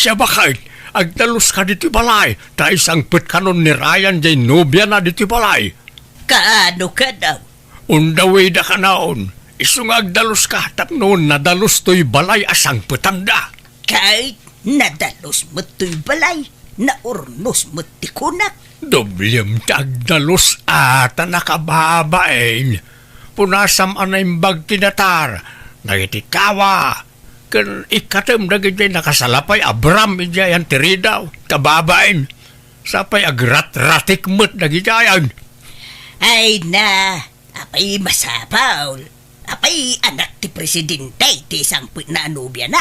siya bakit? Agdalos ka dito balay. Ta isang put kanon ni Ryan jay nobya na dito balay. Kaano ka daw? Undaway da ka naon. Isung agdalos ka tapnon nadalos to'y balay asang putanda. Kahit nadalos mo to'y balay, naurnos mo tikunak. Doblem agdalos ata nakababain. Punasam anaimbag tinatar. Nagitikawa. Kan ikatem dagiti nakasalapay Abram ijayan tiridaw. Kababain. Sapay agrat-ratik mo't nagijayan. Ay na, apay masapaw. Apay anak ti presidente ti isang na nobya na.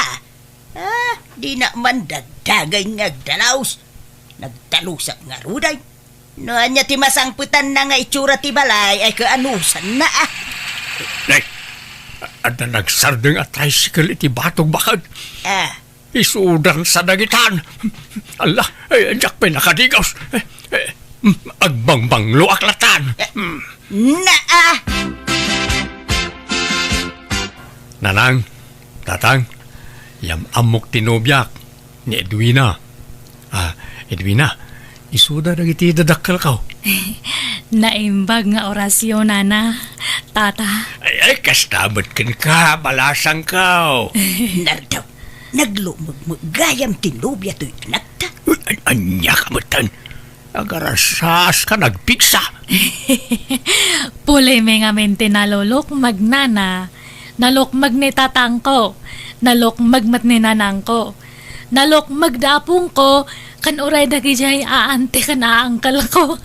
Di na man dagdagay ngagdalaws. Nagdalusak nga ruday. Noan niya ti masangputan na nga itsura ti balay ay kaanusan na Nay, ada nagsardeng at tricycle iti batog bakad. Isudan sa dagitan. Allah, anjak pa nakadigaws. Agbangbanglo aklatan. Nanang, tatang, yam amok tinobyak ni Edwina. Edwina, isuda na iti dadakkel ka. Naimbag nga orasyon, nana. Tata. Ay, kastamot kin ka, balasang ka. Nardaw, naglumag-gayam tinobya to'y nagta. Anya ka matan. Agarasas ka nagpiksa. Pulay may nga mente nalulok magnana. Nalok magnetatang ko. Nalok magmat ni nanang ko. Nalok magdapong ko. Kan uray dagijay aante ka na angkal ko.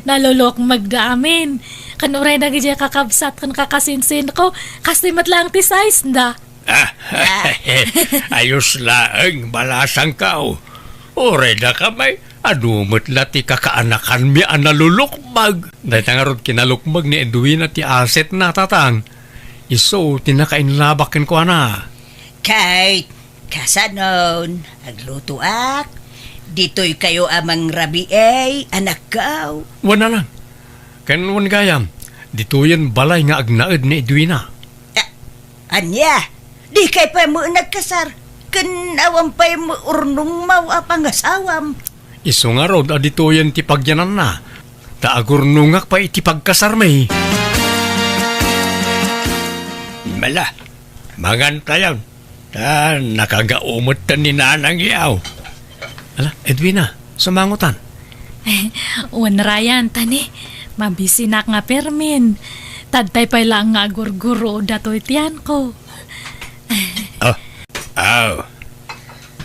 Nalulok magdaamin. Kan uray dagijay kakabsat kan kakasinsin ko. Kasi matlang ti size da. Ayos laeng balasang ka. Uray da kamay. Adumot lati kakaanakan mi analulukmag. Dahil tangarod kinalukmag ni Edwin at ti aset na tatang. Iso, tinakainlabakin ko na. Kahit kasanon, aglutuak, dito'y kayo amang rabi anak kaw. Wana lang. Kanwan gayam, dito yan balay nga agnaed ni Edwina. Anya, di kay pa mo nagkasar. Kanawang pa mo urnong mawa pangasawam. Iso nga rod, dito yan tipagyanan na. Taagurnungak pa itipagkasar may. Mala, magantayan. Nakagaumot ni nanang yaw. Ala, Edwina, sumangutan. Wan Ryan, tani. Mabisinak nga permin. Tadtay pa lang nga gurguro dato'y tiyan ko.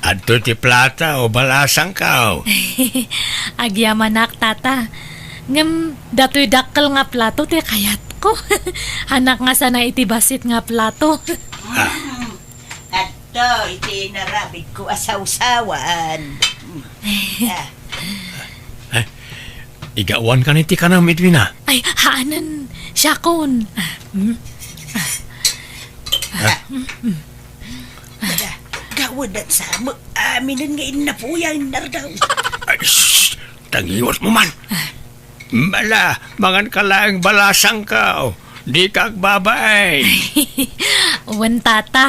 Adto ti plata o balasang ka. Agyamanak, tata. Ngam, dato'y dakkel nga plato ti kayat ko. Hanak nga sana itibasit nga plato. Adto, iti narabig ko asawsawan. Igawan ka niti ka ng Edwina. Ay, haanan. Syakon. Gawad at sama, aminin nga inapuyan nardaw. Ay, shhh! Tangiwas mo man. Mala, mangan ka lang balasang ka. Di ka agbabay. Wan, tata.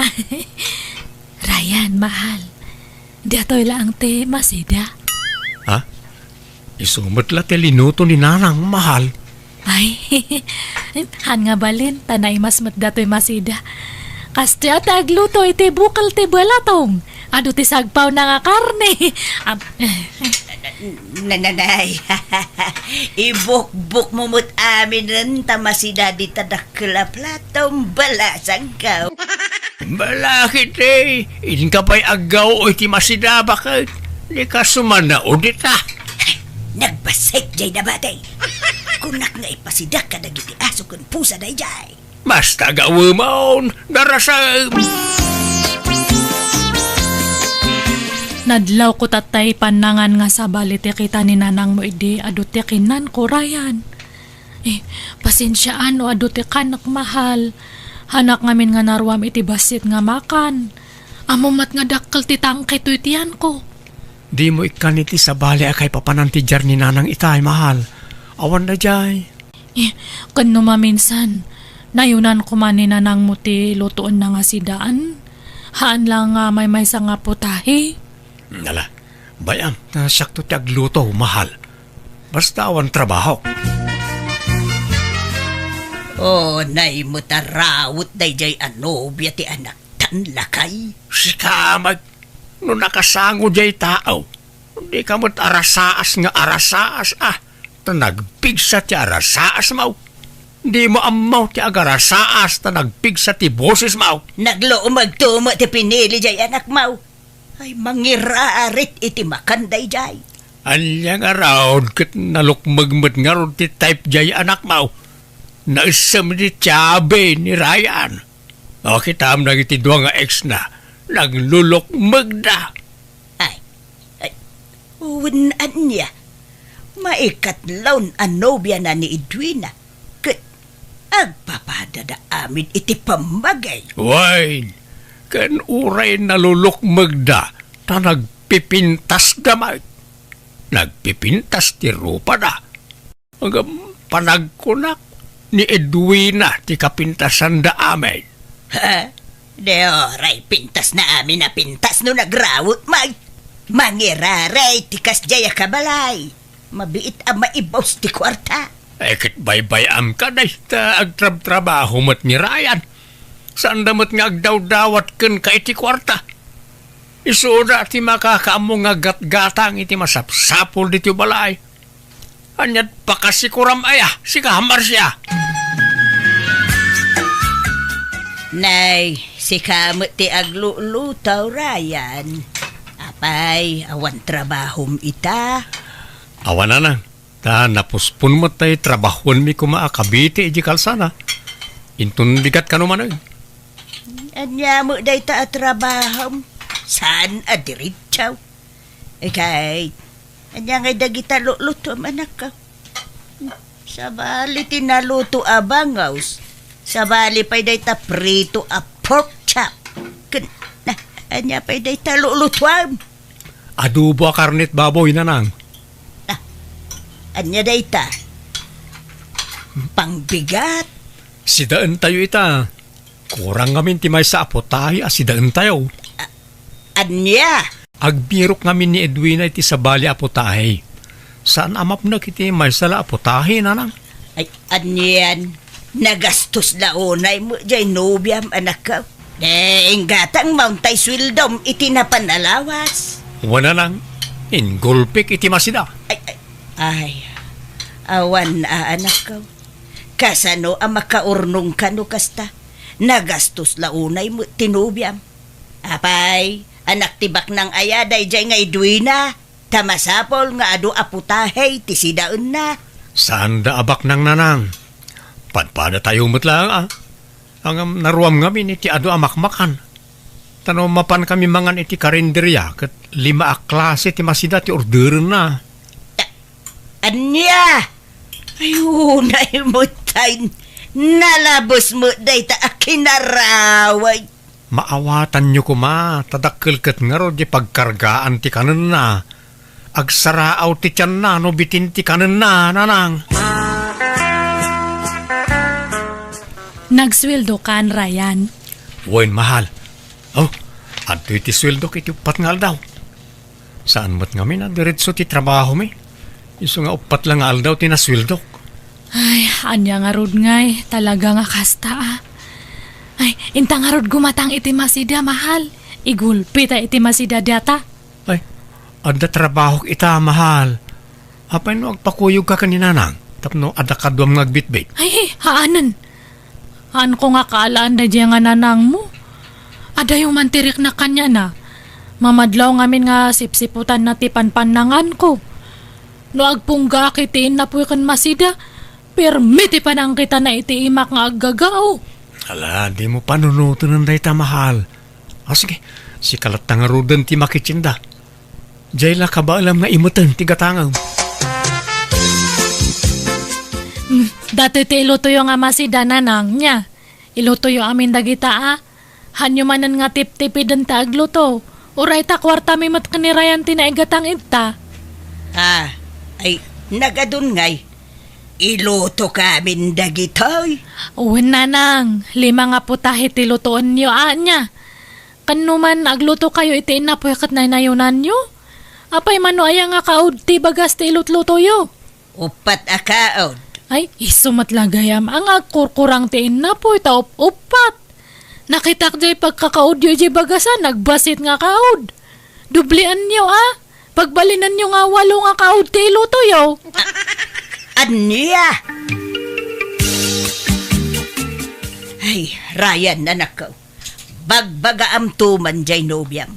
Ryan, mahal. Dato'y lang te masida. Ha? Isumot la te linuto ni nanang mahal. Ay, han nga balin, tanay mas dato'y masida. Kasti at agluto iti bukal ti balatong. Ado ti sagpaw na nga karne. Nananay, ibuk-buk mo mo't amin rin tamasida di tadakla platong balasang ka. Balakit eh. Ining ka pa'y agaw o iti masida bakit? Di ka sumana o di ka. Nagbasik jay na batay. Kunak nga ipasidak ka nagiti aso kun pusa day jay. Basta gawamaon. Darasa. Nadlaw ko tatay panangan nga sa balit kita ni nanang mo idi aduti kinan ko Ryan. Pasensyaan o aduti kanak mahal. Hanak ngamin nga narwam iti basit nga makan. Amumat nga dakkel ti tangkay to itiyan ko. Di mo ikan iti sa bali akay papananti jar ni nanang itay mahal. Awan na jay. Kano maminsan, nayunan ko man ni nanang mo ti lutoon na nga sidaan. Haan lang nga may sa nga putahe. Nala, bayam, nasakto ti agluto, mahal. Basta awan trabaho. Oh, nay mo tarawot dayjay anobya ti anak tan lakay. Si kamag, no nakasango jay tao, hindi ka mo't arasaas nga arasaas tanagpigsa ti arasaas mau. Di mo amaw ti agarasaas tanagpigsa ti boses mau. Nagloomag tumo ti pinili jay anak mau. Ay mangiraarit iti makanday jay. Anyang around kat nalukmagmat nga ron ti type jay anak mau. Naisam ni Tiabe ni Ryan. O kitam nang iti dua nga ex na naglulukmag na. Ay, uwan niya. Maikatlaw anobya na ni Edwina. Kat agpapadada amin iti pambagay. Wine, kan uray nalulukmag na ta nagpipintas gamay. Nagpipintas ti rupa na. Hanggang panagkunak ni Edwina ti kapintasan da amin. Ha? De oray, pintas na amin na pintas no nagrawot mag. Mangiraray, tikas jaya kabalay. Mabiit ang maibaws ti kwarta. Kit baybay am ka na ita agtrab-trabaho mat ni Ryan. Saan damat nga agdaw-dawat ken ka iti kwarta. Isuda ti makakaamo nga gat-gatang iti masapsapol diti balay. Anyat pa kasi kuram aya, si kahamar siya. Nay, si kamot ti aglulutaw, Ryan. Apay, awan trabahom ita. Awan na nang. Ta napuspun mo tayo trabahon mi kumaakabiti iji kalsana. Intun bigat ka naman ay. Anya mo day ta trabahom. Saan adiritsaw? Kay, anya ngay dagita luto manak ka. Sabali tinaluto abangaws. Sabali pa'y day ta prito a pork chop. Anya pa'y day ta lulutuam. Adobo a karnet baboy na nang. Anya day ta. Pangbigat. Sidaan tayo ita. Kurang ngamin ti may sa apotahi sidaan tayo. Anya? Agbirok ngamin ni Edwina iti sabali apotahi. Saan amap na kiti may sala apotahi na nang? Ay, anyan. Nagastos launay mo jay nobyam anak ka. Inggatang mauntay swildom iti napanalawas. Wala nang. Ingulpik iti masida. Ay, awan anak ka. Kasano ang makaurnong ka no kasta. Nagastos launay mo tinubyam. Apay, anak tibak ng ayaday jay nga Edwina. Tamasapol nga adu aputahay ti sidaon na. Saan da abak nang nanang? Padpada tayo lang Ang naruam ngamin iti adu amakmakan. Tano mapan kami mangan iti karinderya kat 5 a klase ti masida ti order na. Anya! Ayunay mo tayo. Nalabos mo day ta akinaraway. Maawatan nyo kuma, tadakkel kat nga ro di pagkargaan ti kanan na. Agsaraaw ti tiyan na, no bitin ti kanan na, nanang. Nagsweldo kan, Ryan. Wain mahal. Oh, adto iti sweldo kiti upat nga aldaw. Saan mat ngamin na diretso ti trabaho mi? Iso nga upat lang nga aldaw ti nasweldo. Ay, anya nga rod ngay. Talaga nga kasta Ay, intang nga rod gumatang iti masida, mahal. Igulpi ta iti masida data. Ay, adda trabaho ita, mahal. Apay no agpakuyog ka kaninanang. Tapno adda kadwam nga agbitbit. Ay, haanan. Haan ko nga kaalaan na diya nga nanang mo. Ada yung mantirik na kanya na. Mamadlaw ngamin nga sipsiputan na ti panpanangan ko. No agpungga kitiin na po kan masida. Permiti pa nang kita na iti imak nga aggagao. Ala, di mo panunuto ng dayta, mahal. Sige, si kalat nga rudan ti makitsinda. Diyay la ka ba alam nga imutan ti gatangaw? Dati ti ilutuyo nga masida nanang niya. Ilutuyo amin dagita Hanyo manan nga tip-tipid ang taagluto. Uray ta kwarta may mat kanirayan tinaigatang ita. Ay, nagadun ngay. Iluto kamin dagitoy. Uwin nanang, 5 nga putahe ti lutoon niyo niya. Kanuman agluto kayo iti inapoy kat naynayunan nyo. Apay mano aya nga kaud ti bagas ti ilutluto yo. Upat akaod. Ay, isumatlagayam ang agkurkurang ti inapoy ta upat. Nakitak jay pagkakaud yo jay bagasan, nagbasit nga kaud. Dublian nyo Pagbalinan nyo nga 8 nga kaud ti iluto yo. Anya? Ay, Ryan, anak ko. Bagbagaam tuman jay nobyam.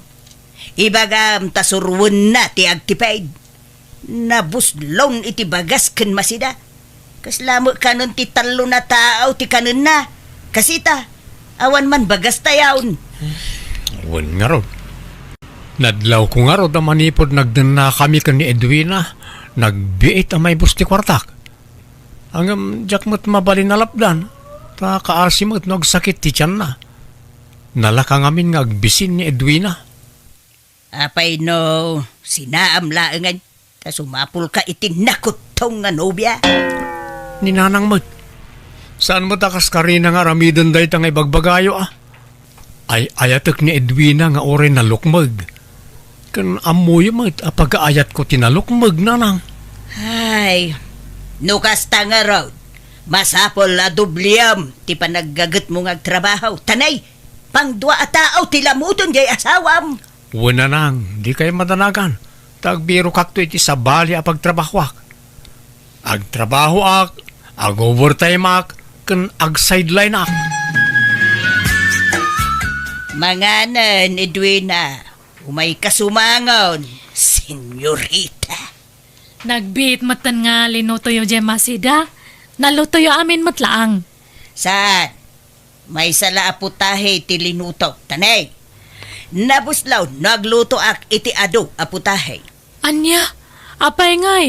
Ibagam tasurwon na ti agtipaid. Nabuslon iti bagas ken masida. Kaslamo kanon ti talo na tao ti kanon na. Kasita, awan man bagas tayaon. Wan nga ron. Nadlaw ko nga ron, manipod nagdana kami kan ni Edwina. Nagbiit ang may busti kwartak. Ang jakmat mabali na lapdan. Ta kaasimot nagsakit ti tiyan na. Nalakang amin nga agbisin ni Edwina. Apay no, sinaam laengan. Ta sumapul ka iti nakutong nga nobya. Ninanang mo. Saan mo takas karina nga ramidan dahi tangay bagbagayo Ay ayatek ni Edwina nga ore na lukmag. Kan amoy mo apag-aayat ko tinalukmag nanang. Ay, nukas tanga raw. Masapol la dubliam ti panaggagat mo nga trabaho. Tanay, pang 2 tao ti lamuton jay asawam. Wala nang, di kayo madanagan. Tagbiro kakto iti sabali a pagtrabahwak. Agtrabaho ag overtime kan ag sideline Manganan, Edwina, umay kasumangon, senyorita. Nagbiit matan nga linuto yo jay masida. Naluto yo amin matlaang. Saan? May sala aputahe ti linuto. Tanay, nabuslaw, nagluto ak iti ado aputahe. Anya, apay ngay.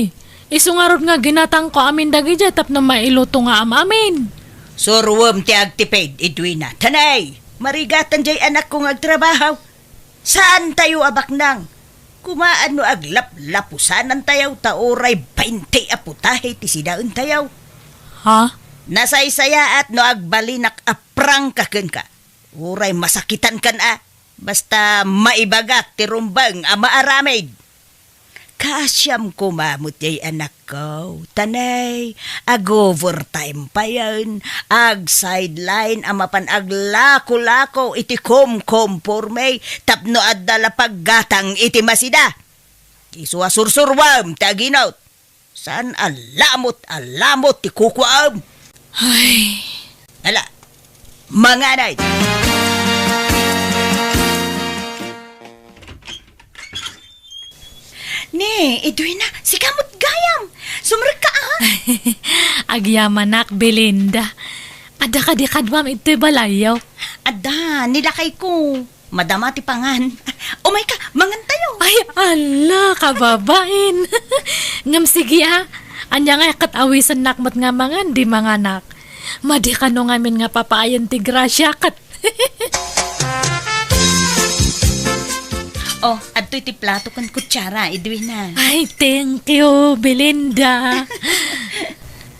Isungarod nga ginatang ko amin dagi jay tapno mailuto nga amin. Surwam ti agtipid, Edwina. Tanay, marigatan jay anak kong agtrabaho. Saan tayo abak nang? Kumaan no aglap-lapusanan tayaw taoray 20 aputahe ti sidaon tayaw. Ha? Nasaysaya at no agbalinak aprang kaken ka. Uray masakitan kan basta maibagat ti rumbang maaramid. Kasyam kumamot yay anak ko. Tanay, ag-overtime pa yan. Ag-sideline, amapan aglako-lako, iti kom-komporme, tapno at dala paggatang iti masida. Isuasursurwam, taginaut. Saan alamot, ti kukuam. Ay, Ala, manganay. Ne, Edwina, si kamot gayam. Sumrek ka agyamanak Belinda. Ada ka di kadwam ito'y balayaw. Ada, nilakay ko. Madama ti pangan. Umay ka, mangan tayo. Ay, ala, kababain. Ngam sige Anya nga katawisan nakmat nga mangan, di mga anak. Madi ka no ngamin nga papayan ti grasya kat. Oh, adto'y ti plato kan kutsara, Edwina. Ay, thank you, Belinda.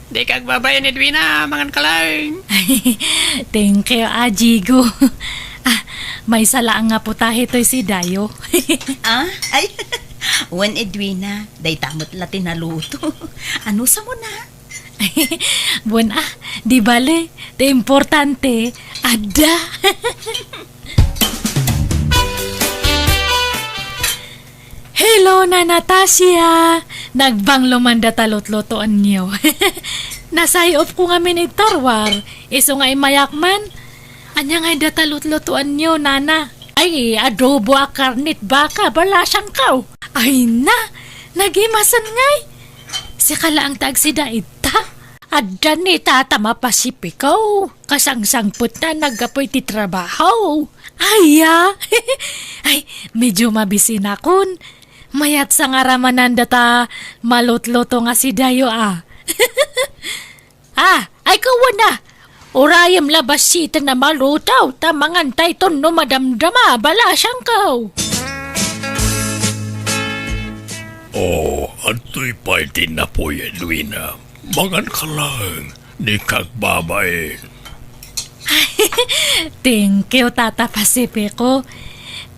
Di kag babayan Edwina, mangan ka lang. Thank you, Ajigo. May sala nga putahe to'y si Dayo. Ay, wan Edwina, day tamot la tinaluto. Ano sa mo na? Buwan di bale, te importante, ada. Hello na Natasha! Nagbang lumanda talot-lotoan niyo. Nasayop ko nga minitorwar. Iso nga imayakman. Anya nga datalot-lotoan niyo, nana. Ay, adobo a karnit baka, balasang kaw. Ay na, nagimasan ngay. Si kala ang tagsida ita. Adda ni tata mapasipikaw. Kasangsangput na nagapoy ti trabaho. Ay, ay, medyo mabisin akon. Mayat sa ngaramanan data malot-loto nga si Dayo ay kawan na. Urayam labasita na malutaw, tamangan tayton no madamdama, balasang kaw. Oh, ato'y party na po Edwina. Mangan ka lang, di kagbabain. Thank you, Tata Pasipiko.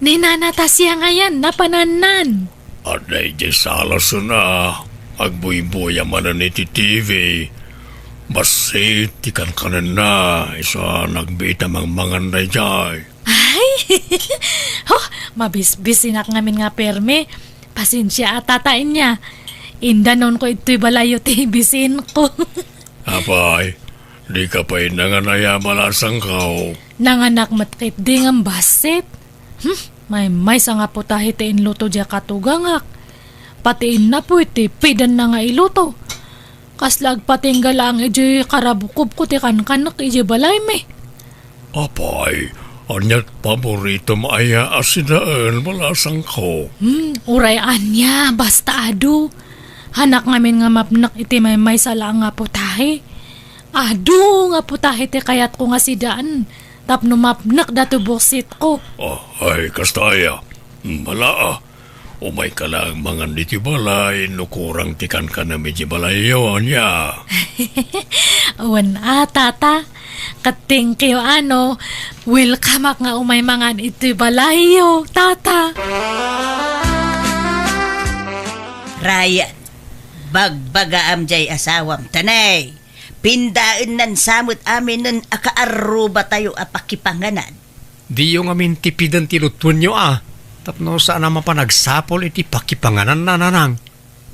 Ni nanata siya ngayon, napananan. At na salas na, agbuy-buya man na ni ti TV. Basi, tikan ka na, isa nagbita mang manganday jay. Ay, oh, mabisbisinak ngamin nga perme. Pasensya at tatain niya. Indanon ko ito'y balayo tibisin ko. Apay, di ka pa'y nanganaya malasang kao. Nanganak matkit di nga basit. May sa nga po tahi tiin luto dya katugangak. Patiin na po iti pidan na nga iluto. Kaslag patinggal ang iji karabukob ko ti kankanak iji balay me. Apay, anyat paborito maaya asidaan malasang kao. Uray anya, basta adu. Hanak ngamin nga mapnak iti may sala nga po tahi. Adu nga po tahi ti kayat ko nga sidaan. Tapno mapnak datu buksit ko. Ay, kastaya. Mala umay ka lang mga niti balay, nukurang tikan ka na medyo balay yun ya. Awan tata. Kating kayo welcome ak nga umay mga iti balayo, tata. Ryan, bagbaga amjay asawam tanay. Pindaan nan samot amin nun akaaruba tayo apakipanganan. Di yung amin tipidan tilutun nyo Tapno saan naman pa nagsapol iti pakipanganan na nanang.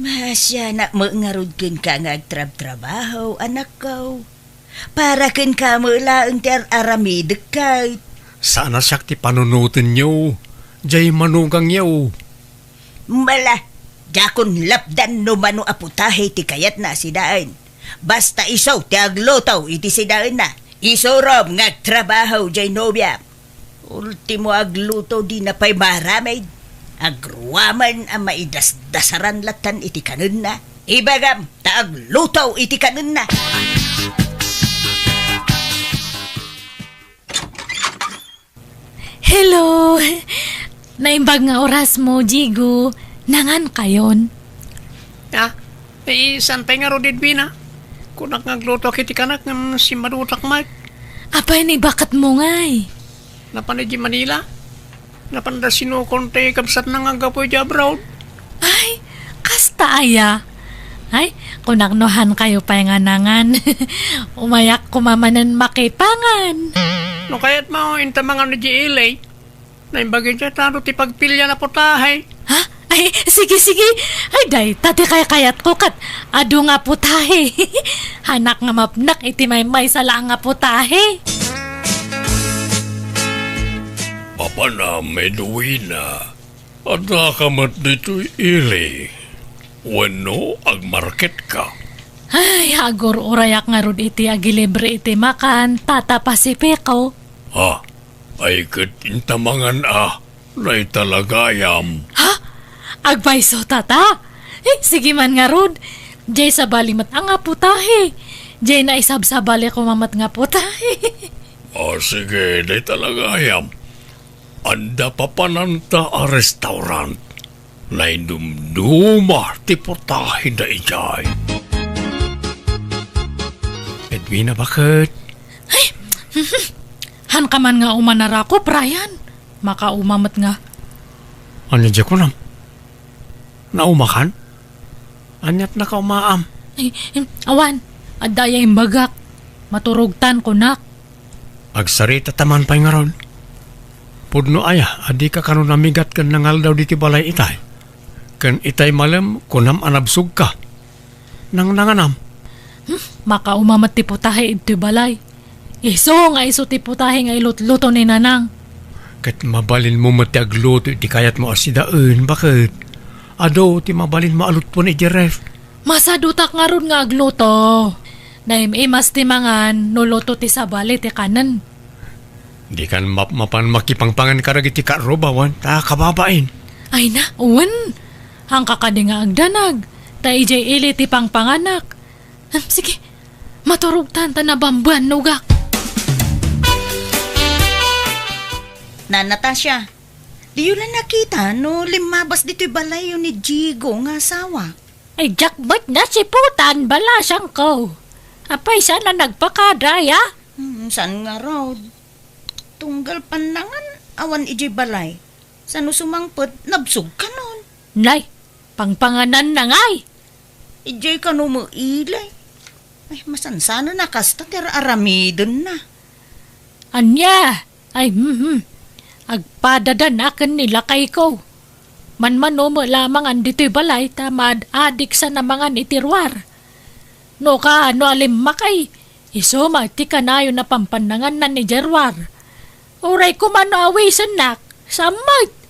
Masya na mangarod kin ka nga agtrab-trabaho, anak ko. Para kin ka mula ang aramidek kay. Sana siyak ti panunutin nyo. Jay manugang nyo. Mala, jakon lapdan no mano aputahe ti kayat na sidaan. Basta isaw ti aglotaw iti sidaan na. Isorom ngagtrabaho jay nobya. Ultimo agluto di na pa'y maramay. Agruwaman ang maidasdasaran latan iti kanun na. Ibagam ta agluto iti kanun na. Hello! Naimbag nga oras mo, Jigo. Nangan kayon? Saan pa'y nga rodid bina? Kunak ngagluto kiti kanak ng si Madutak Mike. Apay ni bakat mo ngay. Napan di Manila? Napan da sinukonte kapsat na nga gapoy di abroad? Ay, kasta aya. Ay, kunaknohan kayo pa nga nangan. Umayak kumamanan makipangan. No kaya't mo intamangan ni G.L.A. Naimbagin siya taro ti pagpilya na putahay. Ha? Ay, sige. Ay, day, tati kayat ko kat. Ado nga putahe. Hanak nga mapnak iti may sala nga putahe. Papa na meduina. At nakamat dito'y ili. Wano agmarket ka. Ay, agor urayak nga rod iti agilibre iti makan. Tata Pasipiko. Ay katintamangan Nay talagayam. Ha? Agbayso tata? Sige man nga rod. Jay sa balimat ang nga putahe. Jay na isabsabali ko mamat nga putahe. Sige, nay talagayam. Anda papananta a restaurant. Nay dumduma ti putahe na ijay. Edwina, bakit? Han ka man nga umanara ko, Brian. Makaumamat nga. Ano dyan ko nam? Naumakan? Anyat na ka umaam? Awan, adaya imbagak. Maturugtan ko nak. Agsarita taman pa'y nga ron. Pudno aya, adi ka kanon namigat kan nangal daw diti balay itay. Kan itay malam, kunam anabsug ka. Nang nanganam. Makaumamat ti putahe iti balay. Iso nga iso ti putahe nga ilutluto ni nanang. Kat mabalin mo matiagluto iti kayat mo asidaan, bakit? Ado, ti mabalin maalutpon iti ref. Masadutak nga ron nga agluto. Naim imas ti mangan, nuluto ti sabali ti kanan. Di kan mapan makipangpangan karag iti karobawan, ta kababain. Ay na, uwan. Ang kakadi nga agdanag. Ta ijay ili ti pangpanganak. Sige, maturugtan ta na bamban nugak. Na Natasha, di yun lang nakita no limabas dito'y balayo ni Jigo nga asawa. Ay jakbat na si putan balasang ko. Apay sana nagpakadaya. San nga raw? Tunggal panangan awan iji balay. Sa nusumangpot, nabsog ka nun. Nay, pangpanganan na ngay. Ijay ka no mo ilay. Ay, masansano na kasta tira aramidon na. Anya, ay agpadadan akin nila kay ko. Manmano mo lamang andito'y balay tamad adik sa namangan itirwar. No ka ano alim makay, iso ti kanayo na pampanangan na ni Jerwar. Uray ko manawi sanak, samay.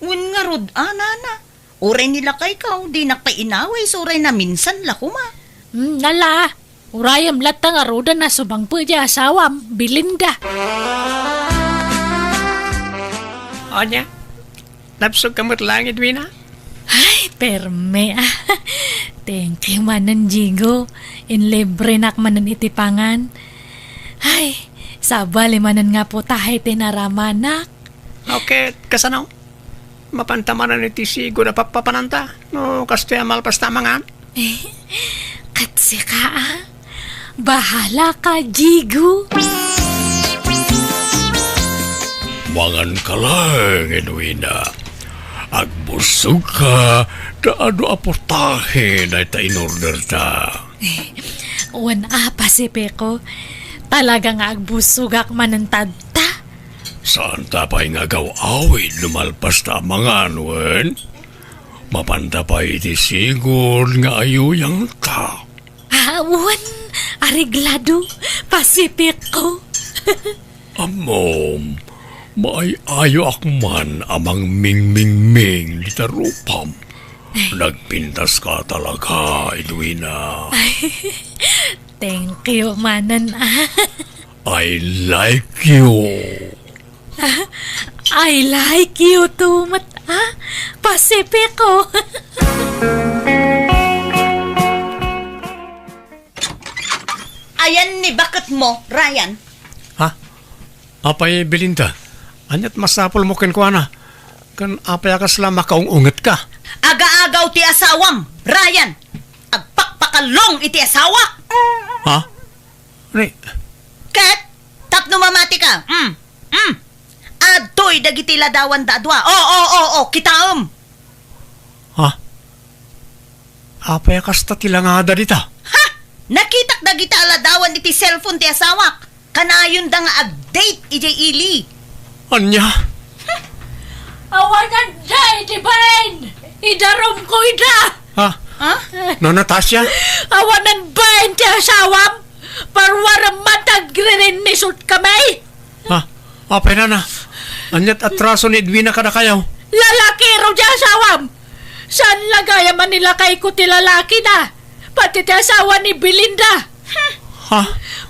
Un nga rod, nana. Uray nila kay kaw, di nakpainaway, so uray na minsan lakuma. Nala, urayam latang aruda na subang po di asawam, Belinda. Anya, napsog kamot lang, Edwina? Ay, perme Thank you manan Jigo. In libre nak manan itipangan. Ay, sabali manan nga po tahay tinaramanak. Okay, kasano? Mapantamanan ni Tisigo na papapananta. No, kaste malpas tamangan. Katsi ka Bahala ka, Jigo. Mangan ka lang, Edwina. Agbusog ka, daado aportahe na ita in-order ta. Wan Pasipe ko. Talaga nga agbusugak manantad ta. Saan ta pa'y nga awid lumalpas ta mga anuan? Mapanta pa iti sigod nga ayuyang ta. Wan, ariglado, Pasipe ko. Amom, maayo akman amang ming-ming-ming litarupam. Nagpintas ka talaga, Edwina. Thank you, manan I like you. I like you too, Pasipe ko. Ayan ni bakit mo, Ryan. Ha? Apay, Belinda. Anyat masapol mo ken kuana. Kan apay akas lang makaungungat ka. Aga-agaw ti asawam, Ryan. Agpakpakalong iti asawa. Ha? Ni, Kat, tapno mamati ka. Adtoy dagiti ladawan dadwa. Oo, kitaom. ha? Apay akas ta tilangada dita. Ha? Nakitak dagiti aladawan iti cellphone ti asawak. Kanayon da nga update ijay ili. Anya? Awanan day, Divine! Idarom ko ida! Ha? Ha? No, Natasha? Awanan ba ti asawam? Parwaram matagririn ni sut kamay? Ha? Apay na. Anyat atraso ni Edwina kada kayaw. Lalaki raw di asawam! Saan lagaya man nila kay ko ti lalaki na? Pati ti asawa ni Belinda. Ha?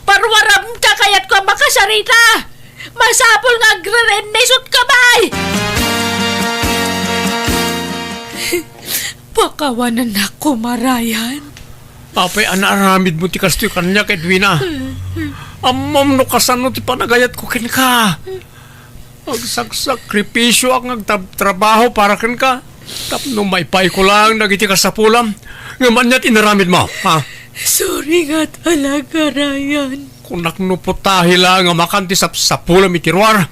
Parwaram ta kayat ko makasarita! Masapol nga agririn ni sut kamay! Pakawanan ako, Marayan. Apay anaramid mo ti kastoy kanya kay Edwina. Amam no kasano ti panagayat ko ken ka. Agsakripisyo ang nagtrabaho para ken ka. Tapno may pay ko lang nagiti ka sa pulam. Ngaman niya't inaramid mo, ha? Sorry nga talaga, Ryan. Kung naknuputahi lang nga makanti sa pulam itirwar.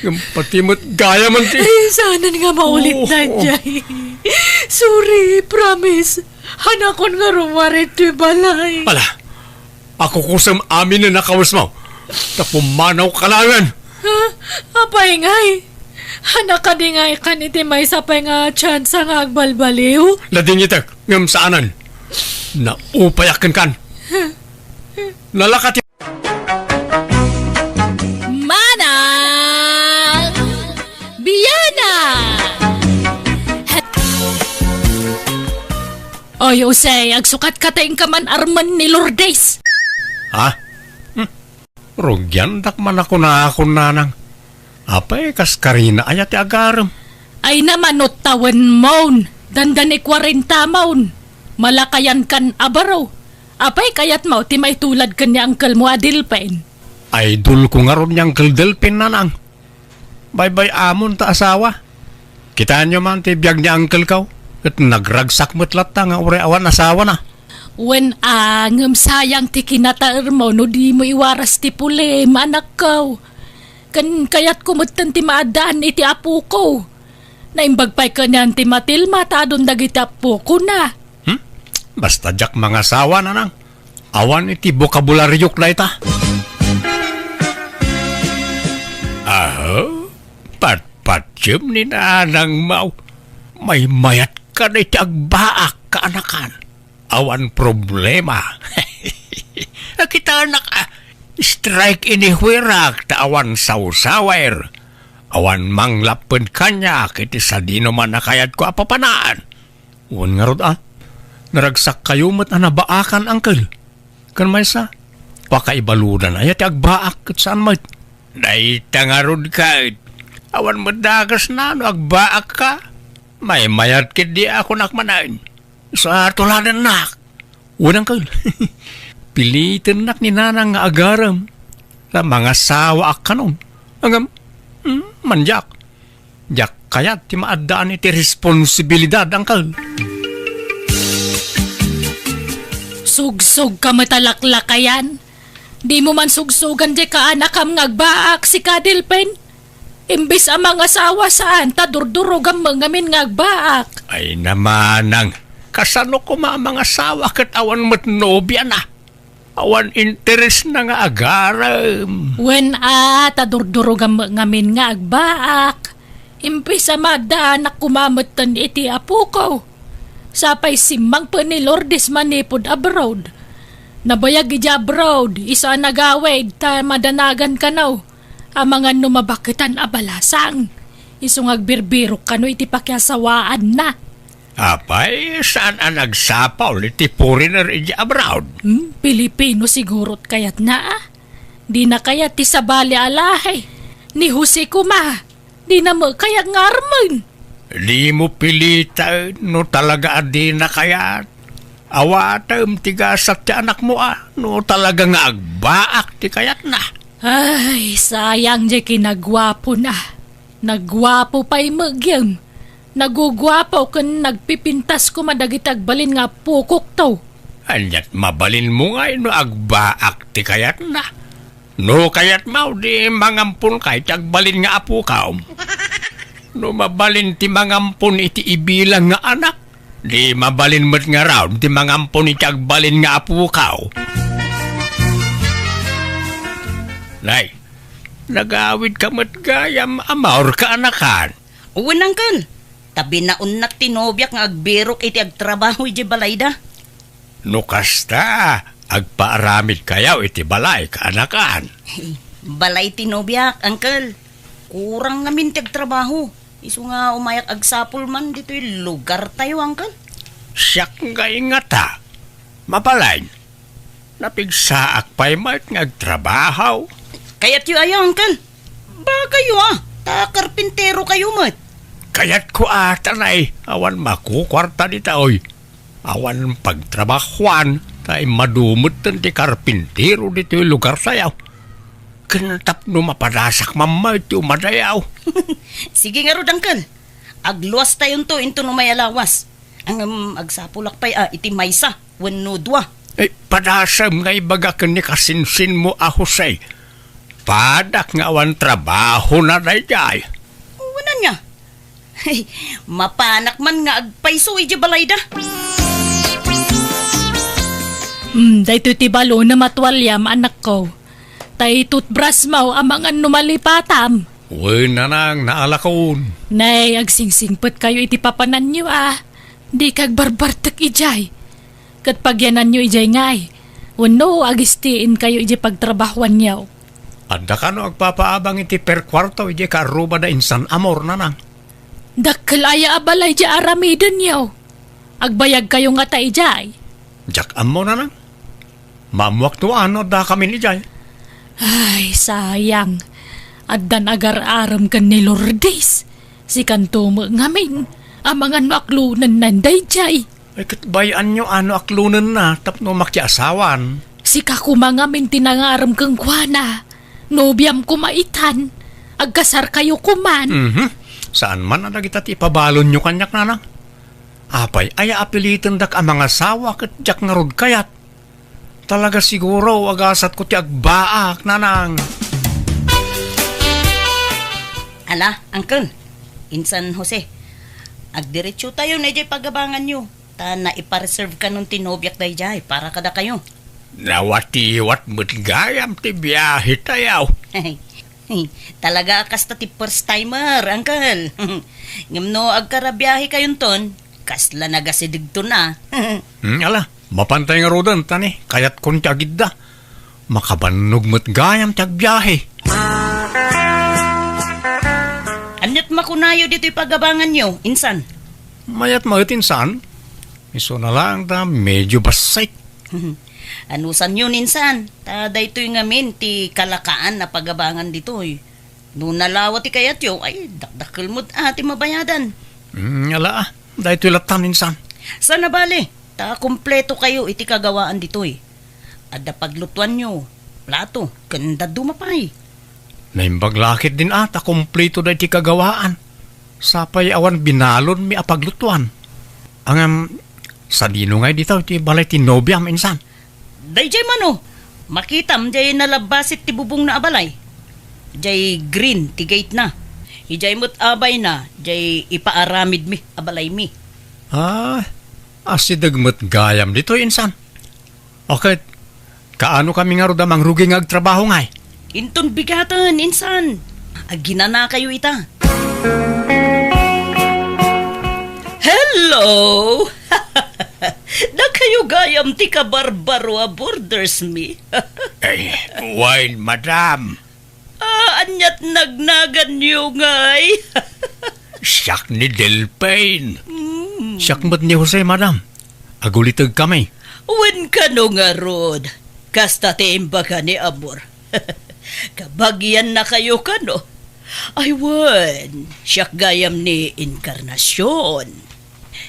Yung pati mo't gaya man ti. Sana nga maulit na dyan. Sorry, promise. Hanakon nga rumarit ti balay. Ala, ako kusam amin na nakawas mo. Tapumanaw kalangan. Ha? Apay ngay. Hanak ka di ngay kaniti may sapay nga chance nga agbalbaliw. Lading itak, ngam saanan. Naupayakan kan. Nalakat Manang Biyana! Oy, Jose, agsukat ka tayong kaman arman ni Lourdes. Ha? Rugyan, dakman ako na ako nanang. Apay, kas Karina ayat agaram. Ay naman no tawan maun. Dandan 40 maun. Malakayan kan abaraw. Apay kayat mo, ti may tulad kan ni Uncle mo adilpen. Idol ko nga ron niyang Delpin nanang. Bye-bye amon ta asawa. Kitaan nyo man ti biyag ni Uncle kaw. At nagragsak mo't lata nga ure awan asawa na. When angam sayang ti kinataer mo, no di mo iwaras ti puli, manak kaw. Kan kayat kumutan ti maadaan iti apo ko. Naimbagbay ka niyan ti Matilma ta adun dagiti apo ko na. Basta jak mga sawa na nang. Awan iti bokabularyok na ita. Aho, patpatyem ni nanang mau. May mayat ka na iti agbaak kaanakan. Awan problema. Kita anak, strike inihuirak ta awan sausawer. Awan manglapen kanya kiti sa di naman nakayat ko apapanaan. Uwan nga rod naragsak kayo mat anabaakan angkel. Kan may sa, pakaibalunan ay ati agbaak kat saan mat. Naita nga rod ka, awan madagas na no agbaak ka. May mayat kit di ako nakmanain. Sa tuladan nak. Unang kal, pilitin nak ni nanang nga agaram. Sa mga sawa ak kanon. Hanggang, manjak. Jak kayat ti maadaan iti responsibilidad angkal. Sugsug ka matalaklakayan. Di mo man sugsugan di ka anak am ngagbaak si Kadilpen. Imbis ang mga asawa saan ta durdurog ang mangamin ngagbaak. Ay namanang, kasano ko mga asawa kat awan mat nobya na. Awan interes na nga agaram. When ta durdurog ang mangamin ngagbaak. Imbis ang madaan na kumamatan iti apo ko. Sapay simang pa ni Lourdes manipod abroad. Nabayag ija abroad, isa nagawid, ta madanagan ka naw. Ang mga numabakitan abalasang. Isong agbirbiro ka no iti pakyasawaan na. Apay, saan ang nagsapaw iti foreigner ija abroad? Pilipino sigurot kayat na. Di na kayat ti sabali alahay. Ni Jose Kuma, di na mo kayat ngarman. Di mo pilita no talaga adi na kayat. Awatam tigasat ti anak mo no talaga nga agbaak ti kayat na. Ay, sayang di kinagwapo na. Nagwapo pa'y magyam. Nagugwapo kan nagpipintas ko madagitag balin nga pukok to. Anyat mabalin mo nga no agbaak ti kayat na. No kayat mau di mangampun kay ti agbalin nga apo kaom. No mabalin ti mangampun iti ibilang nga anak. Di mabalin mo't nga raw ti mangampun iti agbalin nga apo kao. Nay, nagawid ka mo't gayam amaor ka anakan. Uwan angkel, tabi na unnak tinobyak nga agbirok iti agtrabaho iti balayda. No kasta, agpaaramid kayaw iti balay ka anakan. Balay tinobyak, angkel. Kurang namin ti agtrabaho. Iso nga umayak agsapul man dito yung lugar tayo, angkel. Siyak nga ingata. Mapalain. Napigsaak pa'y mat ngagtrabaho. Kaya't yu ayaw, angkel. Ba kayo karpintero kayo mat. Kaya't ko atanay. Awan makukwarta di taoy. Awan pagtrabahuan. Tay madumot ti karpintero dito yung lugar sayaw. Kinatap no mapadasak mamay ti umadayaw. Sige nga rod, angkel. Agluwas tayo to into no may alawas. Ang agsapulak pa'y iti maysa. Wano dua. Padasam nga ibaga ni kasinsin mo Jose. Padak nga awan trabaho na dayay. Wala niya. Mapanak man nga agpaiso iti balayda. Dahito ti balo na matwalyam anak ko. Tay toothbrush mo amang an numalipatam. Uy nanang naalakon. Nay, agsingsingpet kayo iti papanan nyo Di kag barbartek ijay. Kat pagyanan nyo ijay ngay. Wano agistiin kayo ijay pagtrabahuan nyo. Adda ka no agpapaabang iti per kwarto ijay karuba da insan amor nanang. Dakkalaya abalay ijay aramiden nyo. Agbayag kayo nga ta ijay. Jak amo nanang. Mamuak to ano da kami ni ijay. Ay, sayang. Addan agar-aram kan ni Lourdes. Si kantumo ngamin. Ang mga naklunan nanday jay. Ay katbayan nyo ano aklunan na tapno makiasawan. Si kakumangamin tinangaram kang kwana. Nobyam kumaitan. Agkasar kayo kuman. Saan man na kita ipabalon nyo kanyak nanang? Apay ay apilitan dak ang mga sawa kat jak nga rod kayat. Talaga siguro agasat ko ti agbaak nanang. Ala, angkel. Insan Jose, Agdiretso tayo na jay pagabangan nyo. Ta na ipareserve ka nung tinobyak day jay para kada kayo. Nawatiwat mo't gayam ti biyahe tayaw. Talaga kasta ti first timer, uncle. Ngam no agkarabiyahe kayon ton, kasla nagasidig to na. Ala, mapantay nga rodan tani, kayat kon tiagid da. Makabanog mo't gayam tiag biyahe. Anyat makunayo dito'y pagabangan nyo, insan. Mayat mahitinsan, iso na lang ta medyo basay. Anusan yun, insan. Ta daytoy ngamin ti kalakaan na pagabangan dito'y. No nalawa ti kayat yo, ay dakdakil mo't ati mabayadan. Ala, dahil ito'y latan insan. Sana bale, ta kompleto kayo iti kagawaan dito'y. Adda paglutuan nyo, plato, kanda dumapay. Naimbaglakit din ata, kompleto da iti kagawaan. Sapay awan binalon mi apaglutuan. Sa dino ngay dito, iti balay ti nobyam insan. Day jay mano, makitam jay nalabasit ti bubong na abalay. Jay green ti gate na. Ijay mo't abay na, jay ipaaramid mi, abalay mi. Asidagmat gayam dito insan. Okay, kaano kami nga rodamang rugi nga agtrabaho ngay? Inton bigatan, insan. Aginana kayo ita. Hello! Na kayo gayam ti kabarbaro a borders mi. Ay, wine, madam. Anyat nagnagan niyo ngay. Siyak ni Delpain. Siyak mat ni Jose, madam. Agulitag kami. Wen ka no nga rod. Kasta timba ka ni Amor. Kabagyan na kayo ka no. Ay wen, siyak gayam ni Encarnacion.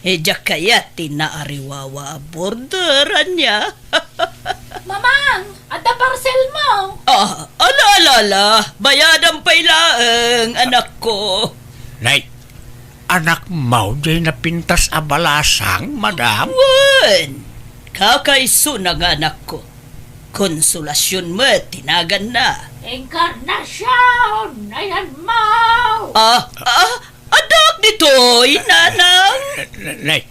Diyak kaya tinaariwawa borderan niya. Mamang, adda parcel mo. Ala, bayadan pa ilaang anak ko. Nay, anak mo di napintas abalasang, madam. Wen, kakaiso na nga anak ko. Konsolasyon mo, tinagan na. Encarnacion! Ayan mo! Adak dito'y, nanang. Nay,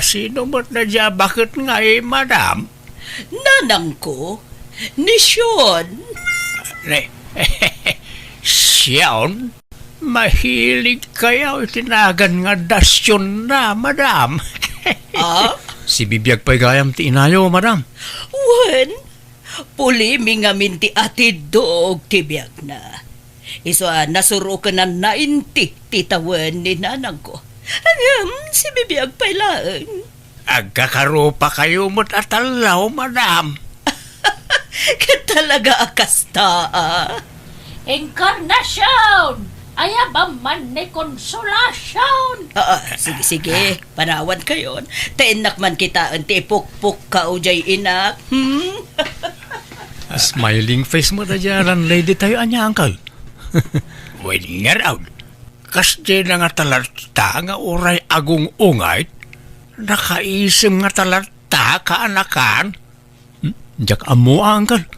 sino mo't na dya? Bakit nga madam? Nanang ko, ni Sean. Nay, Siyon, mahilig kayo itinagan nga dasyon na, madam. Si bibiyag pa'y gayam ti inayo, madam. Wen, pulimi nga minti ati doog tibiyag na. Iso nasuro ka na nainti titawan ni nanang ko. Si bibiyag pa'y laang. Agkakaro pa kayo mo't atalaw, madam. Katalaga akasta, Encarnacion! Aya ba man ni konsolasyon? Sige, panawan kayon. Tainak man kita ang tipuk-puk ka o jay inak. Smiling face mo na dyan, lady tayo anya, uncle. Wait nga raw. Kasi na nga talata nga oray agong ungay, nakaisim nga talata kaanakan. Diyak amo, uncle.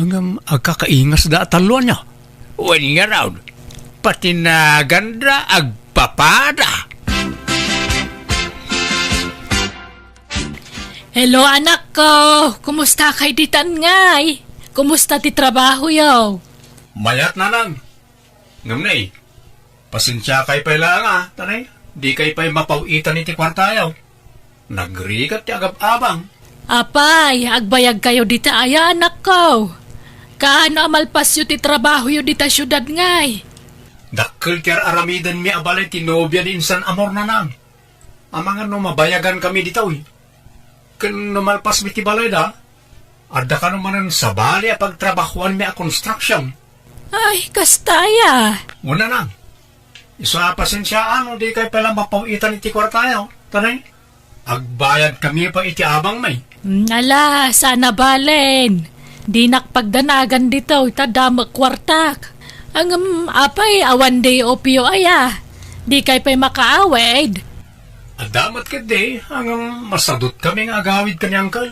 Ang agkakaingas da talon niya. Wait nga raw. Patinaganda agpapada. Hello anak ko! Kumusta kay ditan ngay? Kumusta ti trabaho yaw? Mayat na lang. Ngamnay, pasensya kay pala nga, tanay. Di kay pa'y mapawitan iti kwartayaw. Nagrikat ti agab-abang. Apay, agbayag kayo dita aya anak ko. Kaano amalpas yu ti trabaho yu dita syudad ngay? Dakkel kaya aramidan mi abalay tinobya ni insan amor na nang. Amang ano mabayagan kami dito eh. Kung numalpas mi ti balay da, adda ka naman sa bali a pagtrabahuan mi a construction. Ay, kastaya. Una nang. Isa pasensyaan o di kay pala mapawitan iti kwartayaw. Tanay, agbayad kami pa iti abang may. Ala, sana balen. Di nakpagdanagan dito, itadamak kwartak. Ang apay, awan day opio aya. Di kay pa'y makaawid. Adamat ka di, hanggang masadot kami nga agawid kanyang kal.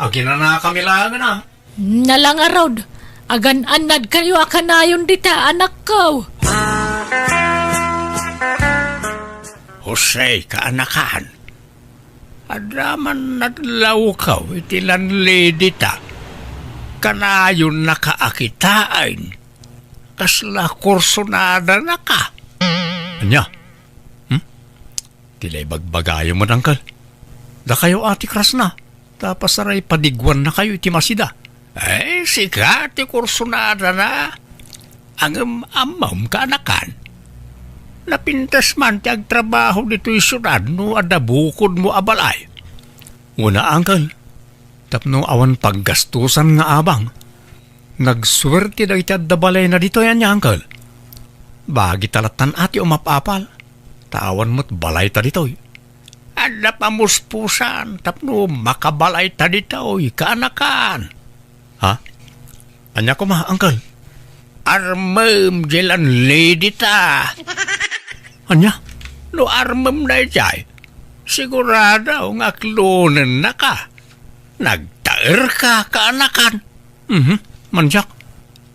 Agina na kami lang na. Nalang arod, agan-anad kayo akanayon dita, anak ko. Jose, kaanakan. Adaman nadlaw ka, itilan lady ta. Kanayon nakaakitain. Kasla kursonada na ka. Anya? Tilay bagbagayo mo, Uncle. Da kayo ati kras na. Tapos aray padigwan na kayo iti masida. Sika, ti kursonada na. Ang amam kaanakan. Napintas man ti agtrabaho dito isyudad no adabukod mo abalay. Una, Uncle. Tapno awan paggastusan nga abang. Nagswerte daw iti adabalay na dito yan niya, Uncle. Bagi talatan ati umapapal. Tawan mo't balay ta dito. Ada pamuspusan. Tapno makabalay ta dito. Kaanakan. Ha? Anya ko ma, Uncle? Armem jelan lady ta. Anya? No armem na jay. Sigurado nga klonen na ka. Nagtaer ka, kaanakan. Manjak.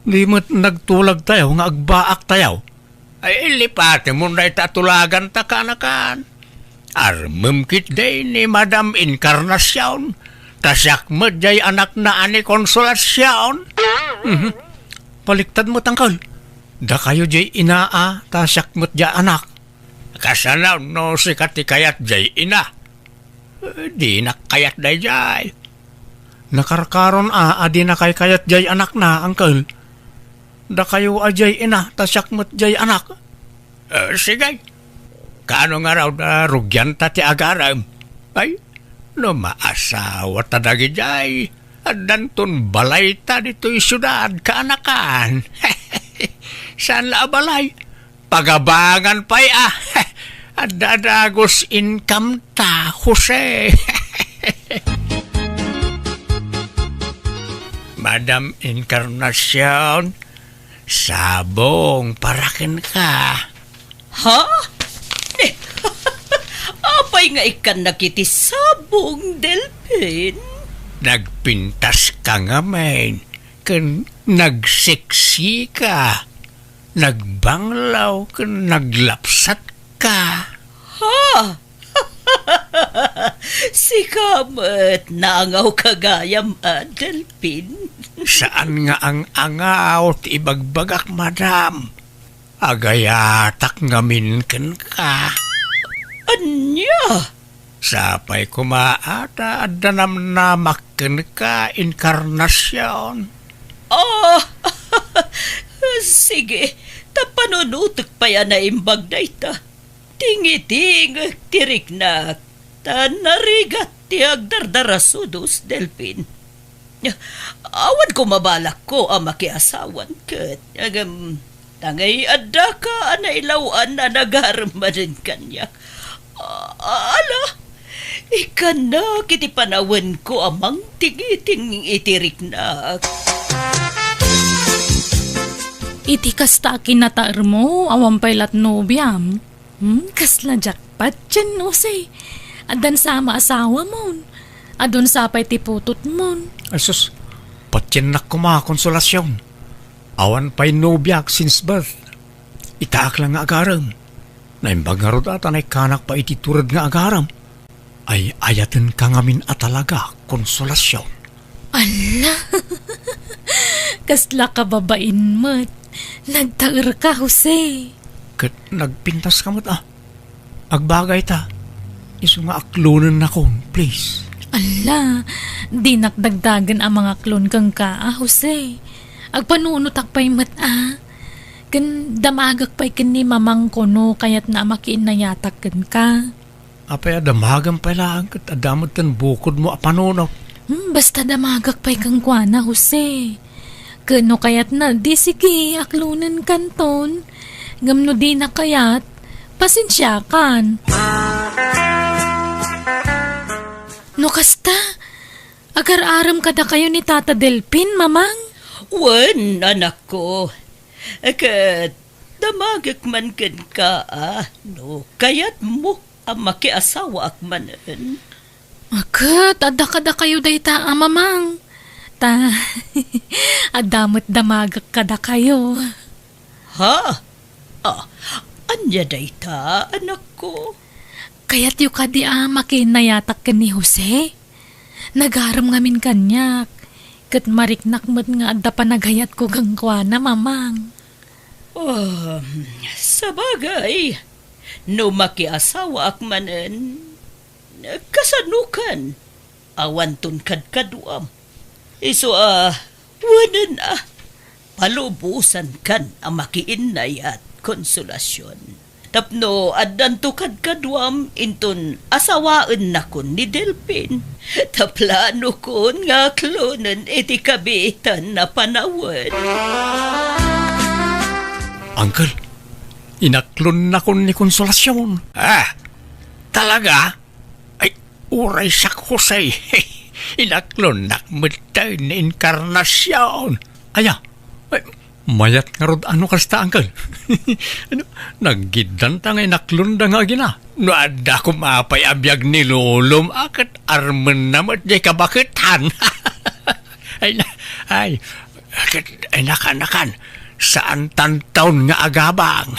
Di mo't nagtulag tayo nga agbaak tayo. Ay ilipate mo na itatulagan ta, kaanakan. Armem kit day ni Madam Encarnacion. Tasyak mo jay anak na ani Konsolasyon. Paliktad mo, Uncle. Da kayo jay inaa, tasyak mo't jay anak. Kasanaw no si katikayat jay ina. Di nakayat day jay. Nakarkaron adi na kay kayat jay anak na, Uncle. Da kayo ajay ina, tasyak mo't jay anak. Sige. Kaano nga raw na rugyan ta ti agaram? Ay, no maasawa ta dagi jay. Adanton balay ta dito isyudad, kaanakan. Saan la balay? Pagabangan pa'y Adadagos income ta, Jose. Madam Encarnacion, sabong parakin ka. Ha? Apay nga ikan nakiti sabong, Delphin? Nagpintas ka nga, men. Nagseksi ka. Nagbanglaw ka. Naglapsat ka. Ha? Si Kamat, nangaw kagayam, Delphin. Saan nga ang angaw ti ibagbagak, madam? Agayatak ngamin ken ka. Anya? Sapay kumaata at danamnamakken ka, Encarnacion. Sige, tapanunutok pa yan na imbag na ita. Tingiting, tirik na, tanarigat ti agdardarasudos, Delphin. Awan ko mabalak ko ang makiasawan kat. Tangay adda ka na ilawan na nagarmanin kanya. Ala, ikan na kiti panawan ko amang tigiting itirik na. Iti kasta kinataar mo, awang pailat nobyam. Kasla jackpot dyan, Jose. Adan sama asawa mo. Adun sapay tiputot mo. Asus, patyan na kumakonsolasyon. Awan pa'y nobyak since birth. Itaak lang nga agaram. Naimbag nga rod atan ay kanak pa ititurad nga agaram. Ay ayaten ka ngamin at talaga konsolasyon. Ala, kasla ka babain mo't. Nagtaer ka, Jose. Kat nagpintas ka mo't Agbagay ta. Iso nga aklunan na kon, please. Ala, di nakdagdagan ang mga klon kang ka, Jose. Agpanunot akpay mat, Kan damagak pa'y kini mamang kono kayat na makiin na yatak kan ka. Apay adamagan pala ang kat adamot kan bukod mo apanunaw. Basta damagak pa'y kang kwana, Jose. Kano kayat na, di sige, aklunan kanton. Ngamno di na kayat, pasensya kan. No kasta, agar-aram kada kayo ni Tata Delphin, mamang. Wan, anak ko. Kat, damagak man kan ka, no, kayat mo ang makiasawa ak manan. Akat, ada kayo dayta, mamang. Adamot damagak kada kayo. Ha? Anya dayta, anak ko? Kaya't yu ka di makinayatak ka ni Jose. Nagaram ngamin kanyak. Kat mariknak mo't nga adda pa naghayat ko gangkwana, mamang. Sa bagay, no makiasawa akmanen, kasanukan, awanton kadkaduam. Iso wanan palubusan kan ang makiinay at konsolasyon. Tapno addan to kadkaduam inton asawaan na kon ni Delpin. Taplano kon nga klonen iti kabitan na panawad. Uncle, inaklon na kon ni Konsolasyon. Talaga? Ay, uray sa Jose. Inaklon na matay ni Encarnacion. Aya, ay, mayat nga rod ano kasta, Uncle? Ano, naggidan ta nga inaklon da nga gina. No, ada ko mapay abiyag ni Lolom akat armen namat di kabakitan. ay, nakan. Saan tantaon nga agabang?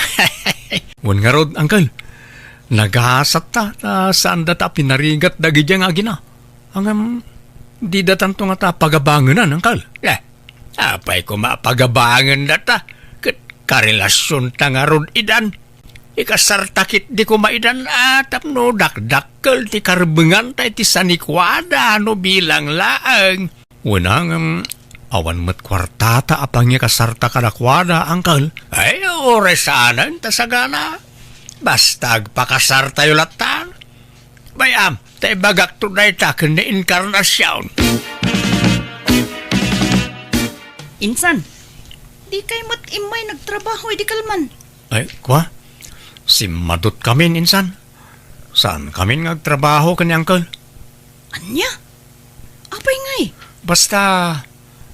Wan nga rod, Uncle. Naghasat ta saan data pinarigat dagi nga gina. Ang di datan to nga ta pagabanganan, Uncle. Apay ko mapagabangan data. Karelasyon ta nga rod idan. Ikasartakit di ko maidan tapno dakdakkel ti karbengan ta iti sanikwada no bilang laang. Wanang awan met kwartata apang niya kasarta kadakwada, Uncle. Ay, oresanan ta sagana. Basta agpakasarta yung latan. Bayam, tayo bagak tunay ta kani Encarnacion. Insan, di kay mat imay nagtrabaho, di kalman. Ay, kwa? Si madot kami, insan. Saan kami nagtrabaho kani, Uncle? Anya? Apay ngay? Basta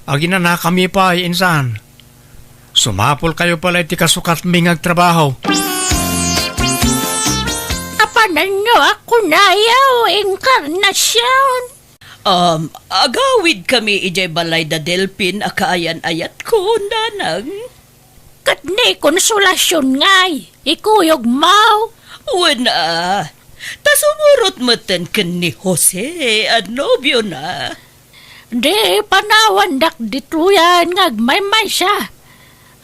agina na kami pa, insan. Sumapol kayo pala iti kasukat mi ngagtrabaho. Apanan nyo ako na yaw, Encarnacion. Agawid kami ijay balay da Delpin akaayan-ayat ko, nanang. Kat ni Konsolasyon ngay, ikuyog mau. Wala. Ta sumurot matan ken ni Jose at nobyo na. Di panawan dak dituyan ngagmay-may siya.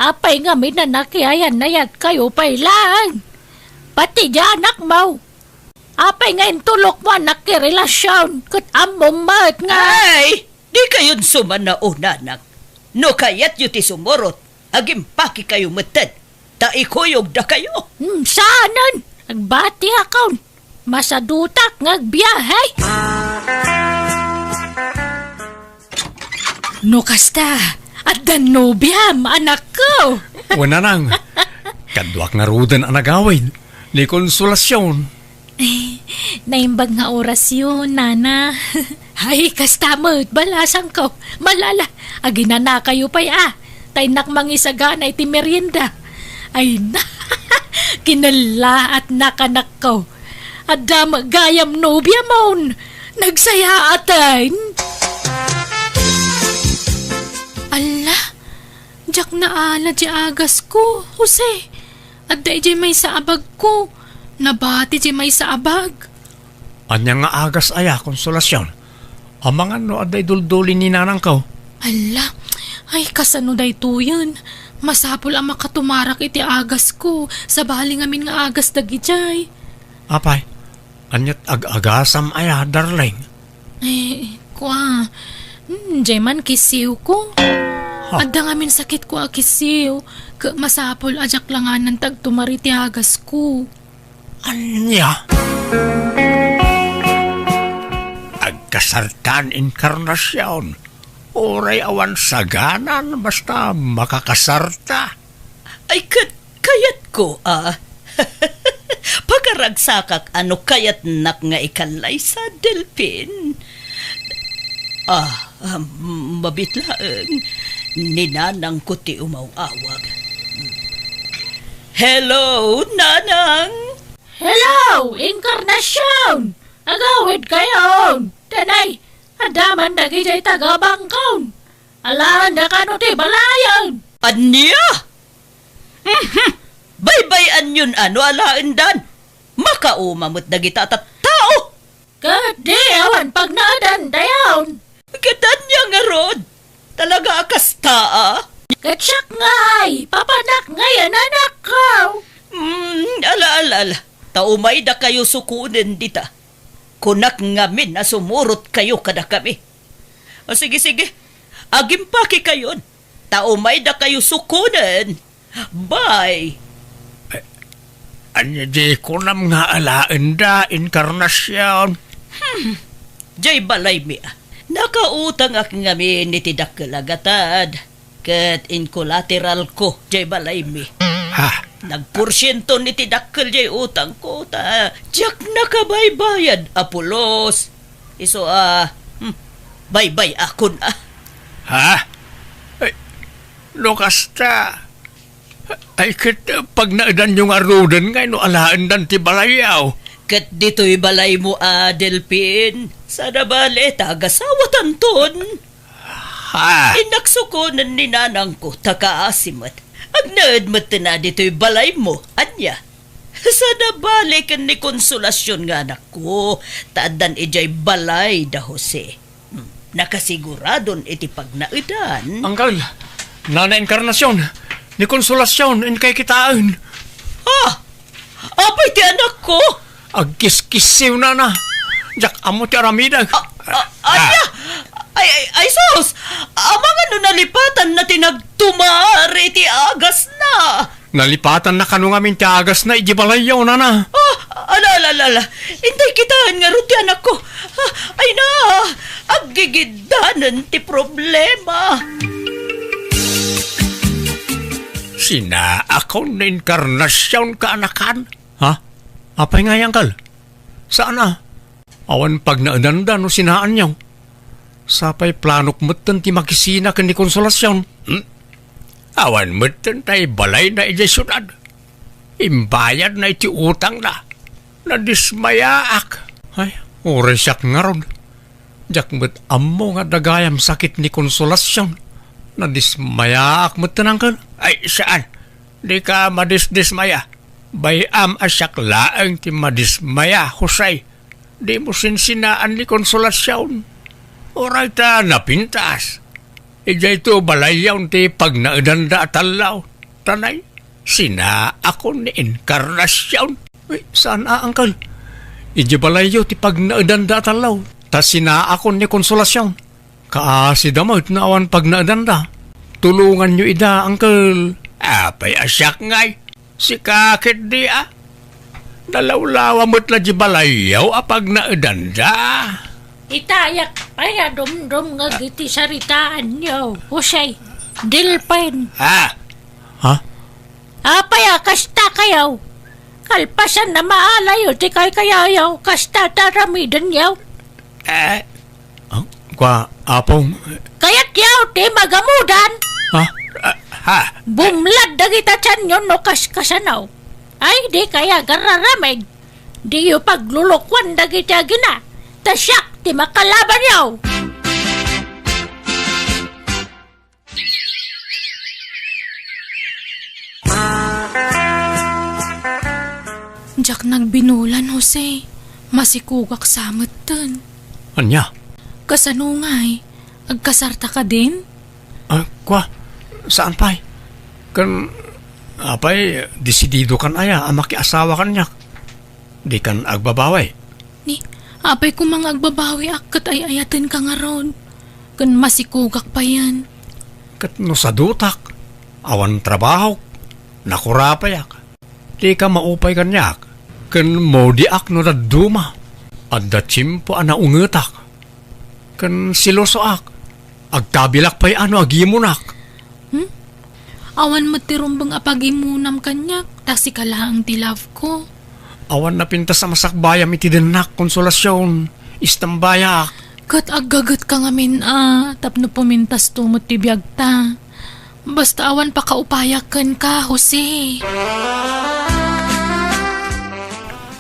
Apay nga minanakiayan na yat kayo pay lang. Pati anak mau. Apay nga intulok mo nakirelasyon kat among mat nga. Ay, di kayon sumanao, nanak. No kayat yu ti sumurot, agimpaki kayo matan. Ta ikuyog da kayo. Saanan? Nagbati akaw. Masadutak ngagbiyahay. No kasta, at dan nobyam, anak ko. Wana nang, kadwak nga rudan ang nagawid ni Konsolasyon. Naimbag nga oras yun, nana. Ay, kasta mo, balasang ko. Malala, agina na kayo pa Tay nakmangisagana iti merienda. Ay na, kinala at nakanak ko. Adama gayam nobya mon. Nagsaya atin. Ala, jak na ala di agas ko, Jose. Adda di may sa abag ko. Nabati di may sa abag. Anya nga agas aya, Konsolasyon. Amangan no aday duldulin ni nanang ko. Ala, ay kasano day to yun. Masapol ang makatumarak iti agas ko. Sa bali ngamin nga agas dagijay. Apay, anyat ag-agasam aya, darling. Kwa, jay man kisiw ko. Adda ngamin sakit ko kisiw. Masapol ajak langanan tagtumari ti agas ko. Anya? Agkasartan Encarnacion. Oray awan saganan basta makakasarta. Ay, kayat ko, Pagaragsakak ano kayat nak nga ikalay sa Delpin. Mabitlaan. Ninanang ko ti umawawag. Hello, nanang! Hello, Encarnacion! Agawid kayo! Tanay, adaman dagijay tagabangkaw. Alaan da kano ti balayan. Anya? Baybayan yun ano alaan dan. makaumamot na kita tao. Kadi awan pag naadan dayon. Kadan niya nga rod. Talaga akasta Katsak ngay, papanak ngayon anak ko. Ala. Taumay da kayo sukunin dita. Kunak ngamin na sumurot kayo kada kami. O sige. Agimpaki kayon. Taumay da kayo sukunin. Bye. Anya di ko nam nga alaan da, inkarnasyon. Jay balay mi. Nakautang ak ngamin ni tidakkalagatad. Kat in collateral ko, jay balay mi. Ha? Nagporsyento ni tidakkal jay utang ko ta. Diyak nakabaybayad, Apolos. Iso bye-bye akon Ha? Ay, Lukas ta. Ay, pag naadan yung arudan nga, no alaan dan ti balayaw. Kat dito'y balay mo, Delphin. Sana bale, tagasawatan ton. Ha? Inaksukunan ni nanang ko, takaasimat. Ang naadmat na dito'y balay mo, anya. Sana bale kan ni konsolasyon nga anak ko. Taadan ijay balay da Jose. Nakasiguradon iti pag naadan. Angkal, nana inkarnasyon, ni konsolasyon, in kay kitaan. Apay ti anak ko? Agkis-kisiw na. Jak amo ti aramidag. Anya? Ay, sus! Amang ano nalipatan na tinagtumari ti agas na. Nalipatan na kanong amin ti agas na ijibalayaw na. Ala. Intay kitaan nga ruti anak ko. Ay na, aggigidanan ti problema. Sina ako na inkarnasyon ka anakan. Ha? Apay nga yan, Kal? Saan na? Awan pag naananda no sinaan niyaw. Sapay planok matan ti makisina kan ni konsolasyon. Awan matan tay balay na ijay syudad. Imbayad na iti utang na. Nadismayaak. Ay, oresyak nga ron. Jak met amo nga dagayam sakit ni konsolasyon. Nadismayaak matan ang Kal. Ay, saan? Di ka madismaya. Bayam asyak laang ti madismaya, Jose. Di mo sinsinaan ni konsolasyon. Oray ta napintas. Ijay to balayaw ti pag naadanda atalaw. Tanay, sina ako ni inkarnasyon. Ay, saan Uncle? Ijay balayaw ti pag naadanda atalaw. Ta sina ako ni konsolasyon. Kaasi damot na awan pag naadanda. Tulungan nyo ida, Uncle. Apay asyak ngay. Si kakit di Dalawlawa mo't la di balayaw apag naadanda. Itayak paya dum-dum nga giti saritaan niyo. Husay, Delphin. Ha? Apaya kasta kayaw. Kalpasan na maalayo ti kay kayayaw. Kasta taramidan yaw. Kwa apong... Kaya't yaw ti magamudan. Ha? Bumlad dagita tiyan yun no kaskasanaw. Ay di kaya gararamig. Di yu paglulukwan dagita gina. Tasyak ti makalaban yaw. Diyak nagbinulan, Jose. Masikugak samot tan. Anya? Kasanungay, agkasarta ka din? Kwa? Saan pa'y? Kan... Apay, desidido kan aya, makiasawa kan niya. Di kan agbabaway. Ni, apay ko mga agbabawi kat ay ayatin ka nga ron. Kan masikugak pa yan. Kat no sa dutak, awan trabaho, nakurapayak. Di ka maupay kan niya. Kan mo di ak no daduma. At datsimpo ungetak. Kan siloso ak. Agkabilak pa'y agimunak. Awan matirumbang apagimunam kanyak, tasi ka lang ti love ko. Awan na pintas sa masakbayam iti denak konsolasyon. Istambayak. Kat agagat ka ngamin tapno pumintas tumot ti biyag ta. Basta awan pa kaupayakan ka, Jose.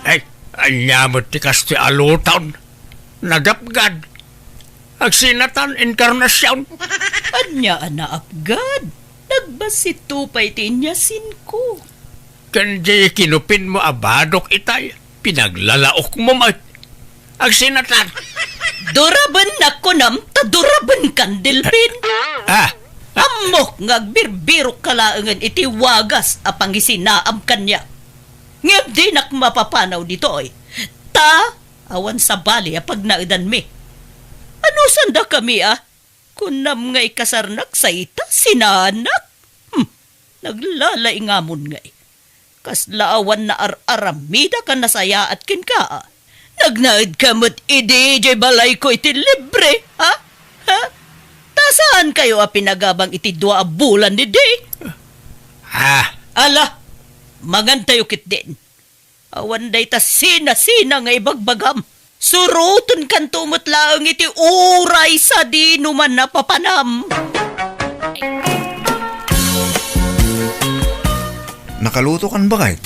Ay, anyamot ti kasto alutan. Nagapgad. Agsinatan inkarnasyon. Anya naapgad. Nagbasito pa'y tinyasin ko. Kanjay kinupin mo abadok itay. Pinaglalaok mo may. Ang sinatan. Duraban na ko nam, ta duraban kan Delpin. Ah, Amok ngagbirbiro kalaangan iti wagas apang isinaam kanya. Ngem di nak mapapanaw dito ay. Ta, awan sa bali apag naidan mi. Ano sanda kami Kunam ngay kasarnak sa ita, sinanak. Naglalay ngamon ngay. Kaslaawan na aramida ka nasaya at kin ka. Nagnaid ka mo't idi jay balay ko iti libre, ha? Tasaan kayo pinagabang iti 2 bulan ni day? Ala, magantayo kit din. Awan day ta sina-sina nga ibagbagam. Surutun kan tumot laang iti uray sa di numan napapanam. Nakaluto kan ba kahit?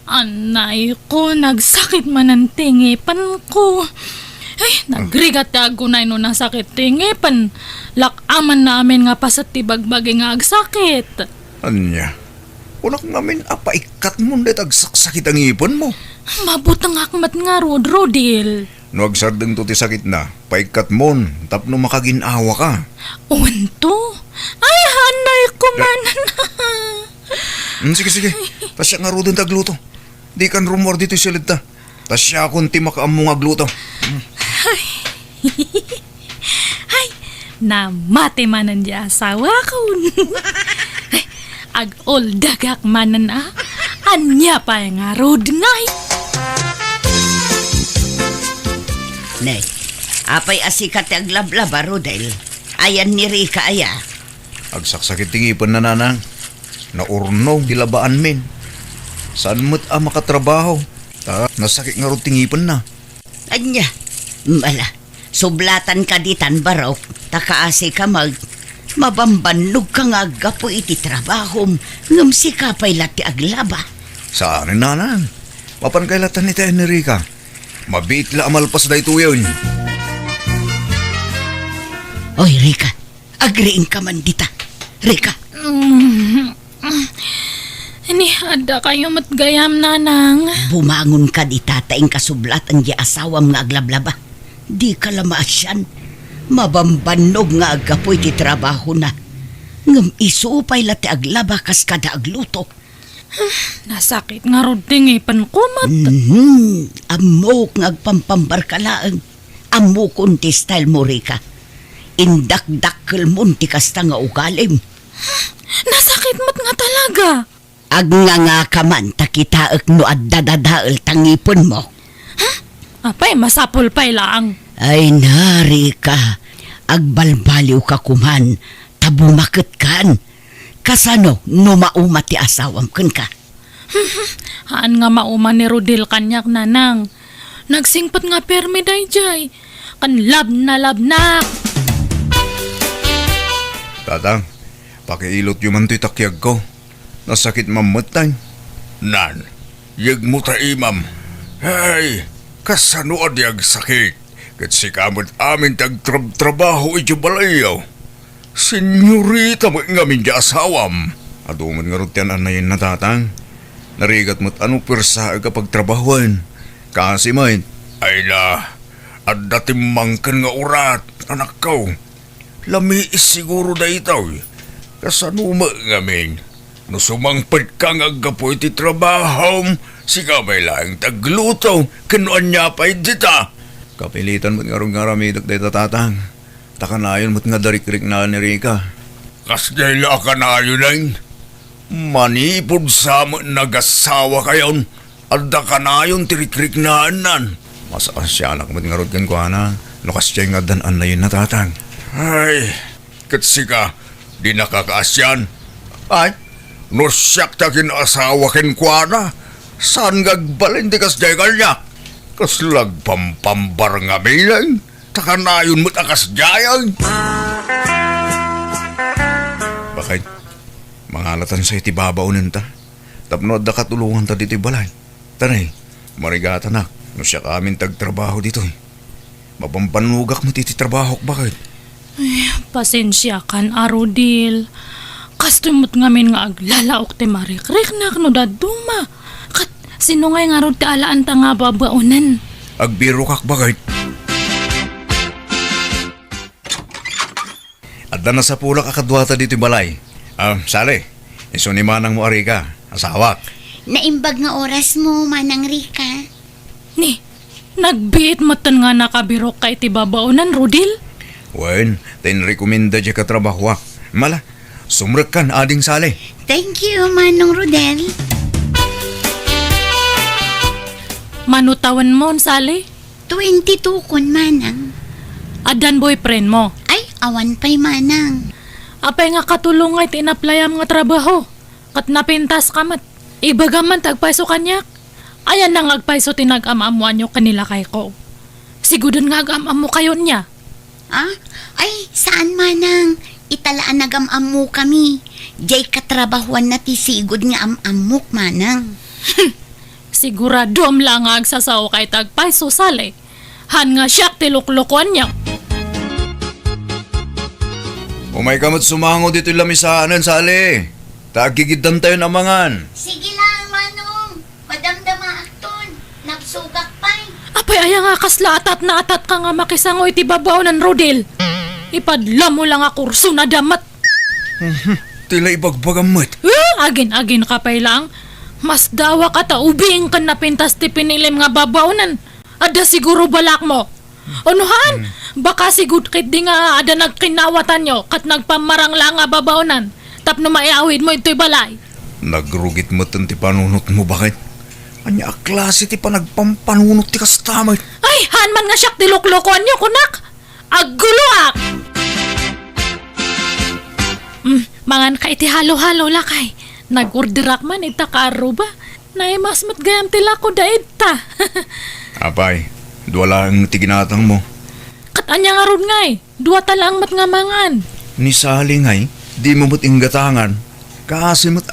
Anay ko, nagsakit man ang tingipan ko. Ay, nagrigat ako na ino nasakit tingipan. Lakaman namin nga pasat tibagbagi nga agsakit. Anya? Unak namin apaikat mo na agsakit ang ipon mo. Mabutang akmat nga Rodil. No agsardeng to ti sakit na, paikat mon, tapno makaginawa ka. Uwanto? Ay, hanay ko man. Sige. Tasya nga rodon tagluto. Di kan rumor dito silid ta. Tasya akong ti makaamong agluto. Ay, namati manan di asawa ko. Ag-ol dagak manan Anya pa nga rod ngay. Nay, apay asikat ang lablaba, Rodel. Ayan ni Rika aya. Agsaksakit tingipon na nanang. Naurnong dilabaan min. Saan mo't makatrabaho? Nasakit nga ro tingipon na. Anya, mala, sublatan ka ditan barok, takaasi ka mabambanlog ka nga gapo iti trabahom, ngam si kapay lati aglaba. Saan nanang? Mapan kailatan ni tayo ni Rika. Mabit la amalpas da ito yun. Oy, Rika, agriin ka man dita. Rika. Ini ada kayo matgayam nanang. Bumangon ka di tataing kasublat ang di asawam nga aglablaba. Di ka lamaasyan. Mabambanog nga agapoy ti trabaho na. Ngam isuupay lati aglaba kas kada agluto. Nasakit nga rod tingipan ko mat. Amok nga agpampambar ka laang. Amokon ti style mo, Rika. Indak-dakkel mon ti kasta nga ugalim. Nasakit mat nga talaga. Agnganga ka man takitaek no addadadael tangipon mo. Apay, masapol pa'y lang. Ay nari ka, agbalbaliw ka kuman, tabumakit kan. Kasano, no mauma ti asawam kan ka. Haan nga mauma ni Rodil kanyak nanang. Nagsingpat nga permi dayjay. Kan lab na. Tatang, pakiilot yuman to'y takyag ko. Nasakit mamatay. Nan, yag mo ta imam. Hey, kasano adyag sakit. Kat si kamot amin tagtrabaho iti balayaw. Senyorita mo ngamin di asawam. Aduman nga rutian anayin na tatang. Narigat mo't anong persa kapag trabahuan. Kasi man. Ay na, at datimang kan nga urat, anak ko. Lami is siguro da itaw. Kasano mo ngamin. No sumangpad ka nga gapoy ti trabaho, si kamay lang tagluto, kanuan niya pa'y dita. Kapilitan mo't nga rong ngaramidak day tatang. Takanayon mo't nga darik-rik na ni Rika. Kas dahil ka na yun manipod sa mo nagasawa kayon, adda ka na yun tirik-rik na anan. Masaan siya anak mo't nga rod kan ko na. Lukas siya nga danan na yun na tatang. Ay, katsi ka, di nakakaasyan. Ay, no siyak ta kinasawa kin kwa na. Saan gagbalin di kas jagal niya? Kas lagpampambar nga bilang. Taka na yun mo't akas jayang. Bakit? Mangalatan sa itibabaonin ta. Tapno at katulungan ta dito balay. Tanay, marigata na. No siya kamin tagtrabaho dito. Mapampanugak mo titi trabaho. Bakit? Pasensya kan Rodil. Kastumot ngamin nga aglalaok ti marikrik na no daduma. Kat Sino ngay nga ron kaalaan ta nga babaunan? Agbiro kak bagay. Adda na sa pula kakadwata dito balay. Sale, iso ni manang mo ari ka, asawak. Naimbag nga oras mo, Manang Rika. Ni, nagbiit matan nga nakabirok ka iti babaunan, Rodil? Wen, tinrekomenda dya katrabaho. Mala, sumrek kan ading sale. Thank you, Manong Rodel. Manutawan mo, Sally? 22 kun, Manang. Adan boyfriend mo. Ay, awan pa'y Manang. Apay nga katulong nga tinaplayam nga trabaho. Kat napintas ka mat. Ibaga man tagpaiso kanyak. Ayan nang agpaiso tinag-amamuan nyo kanila kay ko. Sigudon nga agam-am mo kayo niya. Ah? Ay, saan, Manang? Italaan nagam-am mo kami. Jay katrabahuan na tisigod nga am-amok, Manang. Sigurado am lang nga agsasaw kay tagpaiso sali. Han nga siyak tiluklukuan niya. Umay kamot sumango dito lamisaanan sale. Tagigidam tayo namangan. Sige lang, Manong. Madamdama akton. Nagsugak pa'y. Apay aya nga kasla atat na atat ka nga makisango iti babaw ng Rodel. Ipadla mo lang nga kurso na damat. Tila ibagbagamot. Agin-agin ka pa'y lang. Mas dawa ka ta ubing kan napintas ti pinilim nga babawnan. Ada siguro balak mo. Unuhan, baka sigud kit di nga ada nagkinawatan nyo kat nagpamarang lang nga babawnan. Tapno maiawid mo ito'y balay. Nagrugit mo ti panunot mo bakit? Anya klase ti panagpampanunot ti kastamay. Ay, hanman nga siyak tiluklukuan nyo, kunak. Aguluak! Mangan ka iti halo-halo lakay. Nag-orderak man ita ka aruba. Naimas matgayam tila ko daid ta. Apay, duwala ang tiginatang mo. Kat anya nga ron ngay. Dua talang mat nga mangan. Ni Sali ngay, di mo mo't inggatangan. Kasimot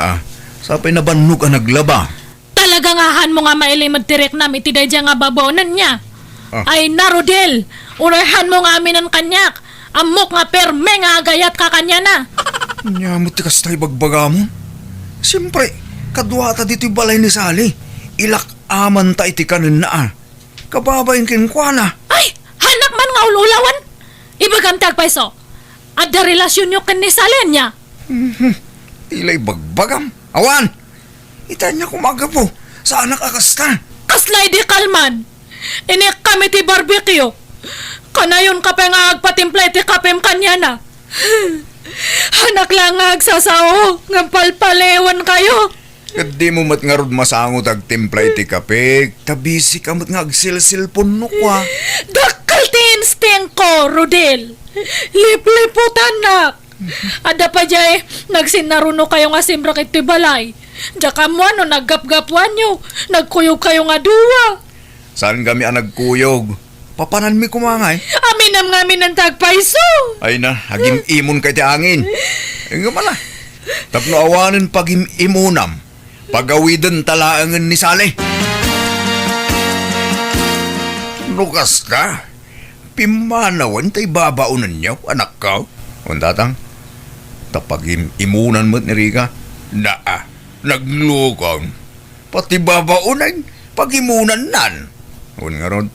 sapay na bannog ang naglaba. Talaga nga han mo nga mailimad tirek nam iti dayja nga babaonan niya. Ay Narodel, urahan mo nga amin ang kanyak. Amok nga perme nga agayat ka kanya na. Nyamot ti kastay bagbaga mo. Siyempre, kadwata dito'y balay ni Sali. Ilak aman ta iti kanin na Kababayin kinkwana. Ay, hanak man nga ululawan. Ibagam tagpaiso. Ada relasyon nyo kan ni Salen niya. Tila'y bagbagam. Awan! Itanya kumaga po. Sa anak akasta. Kaslay di kalman. Inik kami ti barbecue. Kanayon ka pa nga agpatimpla iti kapem kanya na. Hanak lang nga agsasao. Nga palpalewan kayo. Kadi mo mat nga rod masangot ag timpla iti kape. Tabisi ka mat nga agsilsilpon no kwa. Dakal ti instinct ko, Rodel. Lipliputan na. Ada pa jay, nagsinaruno kayo nga simrak iti balay. Daka mo ano, naggapgapuan nyo. Nagkuyog kayo nga duwa. Saan kami ang nagkuyog? Papanan mi kumangay. Aminam nga amin ang tagpaiso. Ay na, hagim imon kay ti angin. Ay nga mala. Tapno awanin pagim imunam. Pagawidan talaangan ni Sale. Lukas ka. Pimanawan tay babaunan niyo, anak ka. Undatang, tapagim imunan mo't ni Rika. Naglukang. Pati babaunan, pagimunan nan. Un nga ron,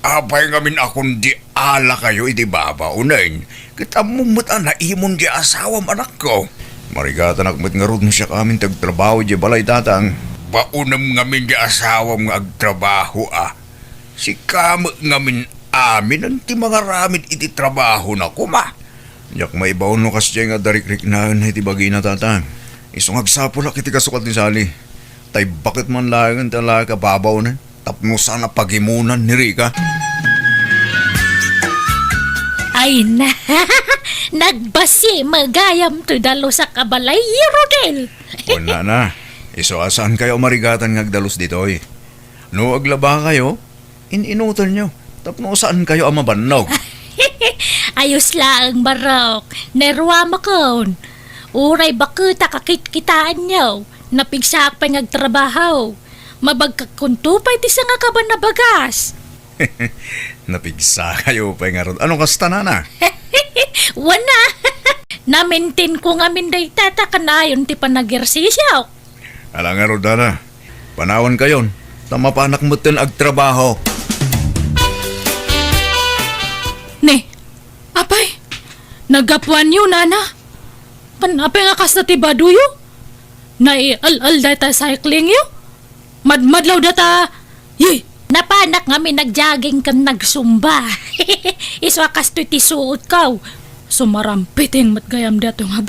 apay ngamin akong di ala kayo iti babaunan. Kita mumut na imon di asawam anak ko. Marigata nakmat nga ron siya kamin tagtrabaho di balay tatang. Baunam ngamin di asawam nga agtrabaho Si kamot ngamin amin ang ti mga ramid iti trabaho na kuma. Yak may baon no kasya nga darikrik na iti bagay na tatang. Isong agsapulak iti kasukat ni Sali. Tay bakit man lang ang talaga babaw na. Tapno sana pagimunan ni Rika. Ay na, nagbasi magayam to dalo sa kabalay, Rodel. Wala na. Iso asaan kayo marigatan ngagdalos dito No aglaba kayo, inutan nyo. Tapno saan kayo ang mabannog? Ayos lang, Barok. Nerwa makon. Uray bakita kakit-kitaan nyo. Napigsaak pa ngagtrabaho. Mabagkakuntupay ti sa nga kaban na bagas. Napigsa kayo pa nga ron. Anong kasta na? Wana. Namintin ko nga minday tata kanayon ti panagersisyaw. Alang nga ron na. Panawan kayon, tamapanak mo tin agtrabaho. Ne, apay, nagapuan yun, nana. Apay nga kas na tibaduyo? Nai-al-al data cycling yo? Madlaw data, yay, napanak nga may nagjaging kan nagsumba. Iswa kas to'y tisuot kaw. Sumarampiting matgayam dato nga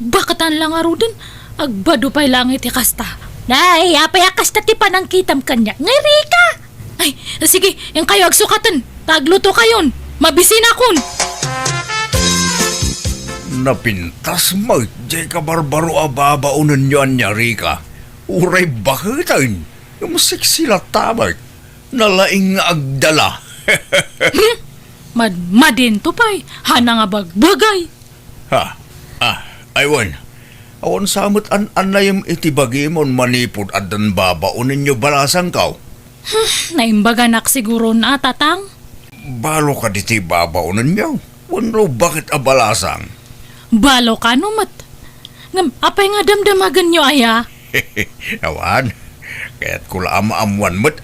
bakatan lang aro din. Agbado pa'y langit ikasta. Nay, apay akas na tipan ang kitam kanya. Ngay, Rika! Ay, sige, yung kayo agsukatan. Tagluto kayon. Mabisin akon. Napintas mo, di ka barbaro ababaunan nyo anya, Rika. Uray bakitan, yung sila tabay, nalaing nga agdala. Madin to pa'y. Hana nga bagbagay. Aywan. Awan samot an anayam itibagi mon manipod at dan babaunin nyo balasang kaw. Naimbaganak siguro na, tatang. Balo ka diti babaunin nyo. Wano bakit abalasang? Balo ka numat. Apay nga damdamagan nyo, aya? Awan, kaya't kula ama-amuan mo't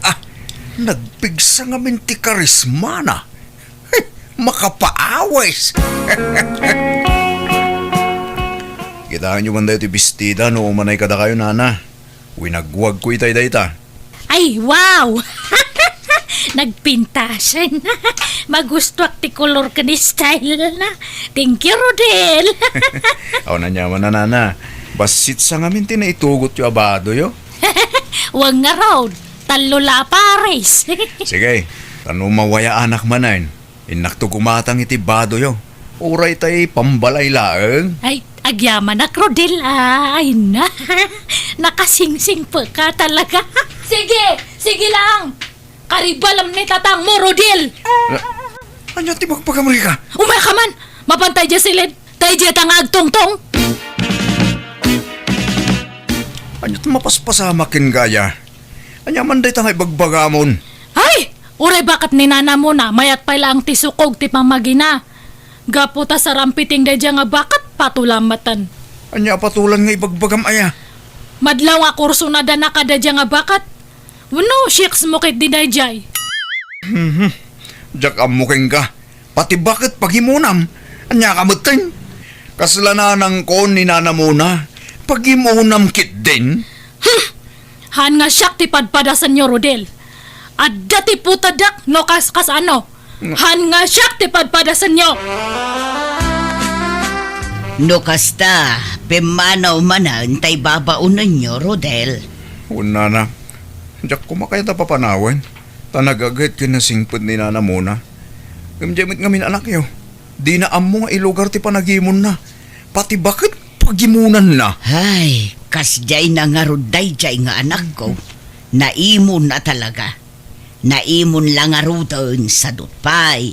nagpigsa nga minti karisma na. Makapaawais. Kitaan nyo man dayo ti bestida no umanay kada kayo, nana. Winagwag ko itay ta. Ay, wow! Nagpintasan. Magusto ti color ka ni style na. Thank you, Rodel. Aw na nyaman na, nana. Basit sa ngamin tinaitugot yung abado yo. Wag nga raw. Talula pares. Sige, tanu mawaya anak manayin. Inakto kumatang iti bado yo. Uray tay pambalay laeng. Ay, agyaman na, Rodel. Ay na. Nakasingsing pa ka talaga. Sige lang. Karibalam ni tatang mo, Rodel. Anya ti magpagamri ka? Umay ka man. Mapantay dya silid. Tay dya tangag tong-tong. Anya ti mapaspasamakin gaya. Anya man day tangay bagbagamon. Ay! Uray bakat ni nana mo na. Mayat pa lang ti sukog ti pamagina. Gaputa sa rampiting day dya nga bakat patulamatan. Anya patulan nga ibagbagam aya. Madlaw nga kurso na da nakada dya nga bakat. Wano, shakes mo kit di dayjay. Diyak amuking ka. Pati bakit paghimunam? Anya kamutin? Kaslananang ko ni nana muna. Paghimunam kit din? Han nga siyak ti padpadasan nyo, Rodel. At dati putadak no kas ano. Han nga siyak ti padpadasan nyo. No kasta, pimanaw manan tay babaunan nyo, Rodel. Una na. Diyak kumakaya ta papanawan. Tanagagad kinasingpad ni nana muna. Gamjamit ngamin anak yo. Di na amo nga ilugar ti panagimon na. Pati bakit pagimunan na? Ay, kasjay na nga ruday jay nga anak ko. Naimon na talaga. Naimon lang nga rudan sa dutpay.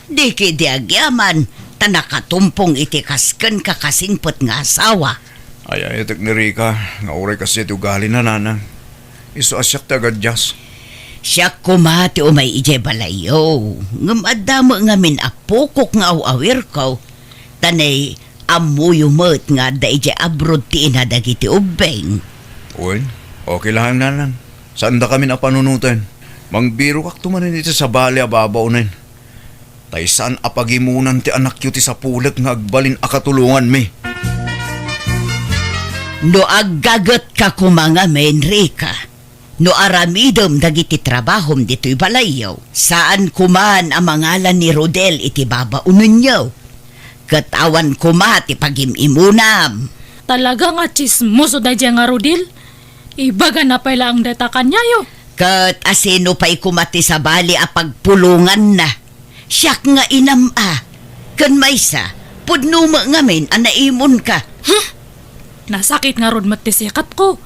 Di kidi agyaman, tanakatumpong iti kasken kakasingpot nga asawa. Ay, itik ni Rika. Nga oray kasi ito gali na nana. Iso asyak ti agad jas. Siya kumati o may ije balayo. Ngamadamo nga min apukok nga awawir ko. Tanay amuyumot nga da ije abroad ti inadagiti ubeng. Uy, okay lang nanan. Saan da kami napanunutan? Mangbiro kak tumanin ito sa bali ababaunin. Tay saan apagimunan ti anak yu ti sa pulag nga agbalin akatulungan mi. No aggagat ka kumanga men, Rika. No aramidom dagiti trabahom dito'y balayaw. Saan kuman ang mangalan ni Rodel iti babaunan nyo. Katawan kumati pagimimunam. Talaga nga chismoso da dya nga, Rodel. Ibaga na pala ang data kanya yo. Kat asino pa'y kumati sa bali a pagpulungan na. Siyak nga inam Kan maysa, pudnuma ngamin anaimon ka. Nasakit nga rod matisikat ko.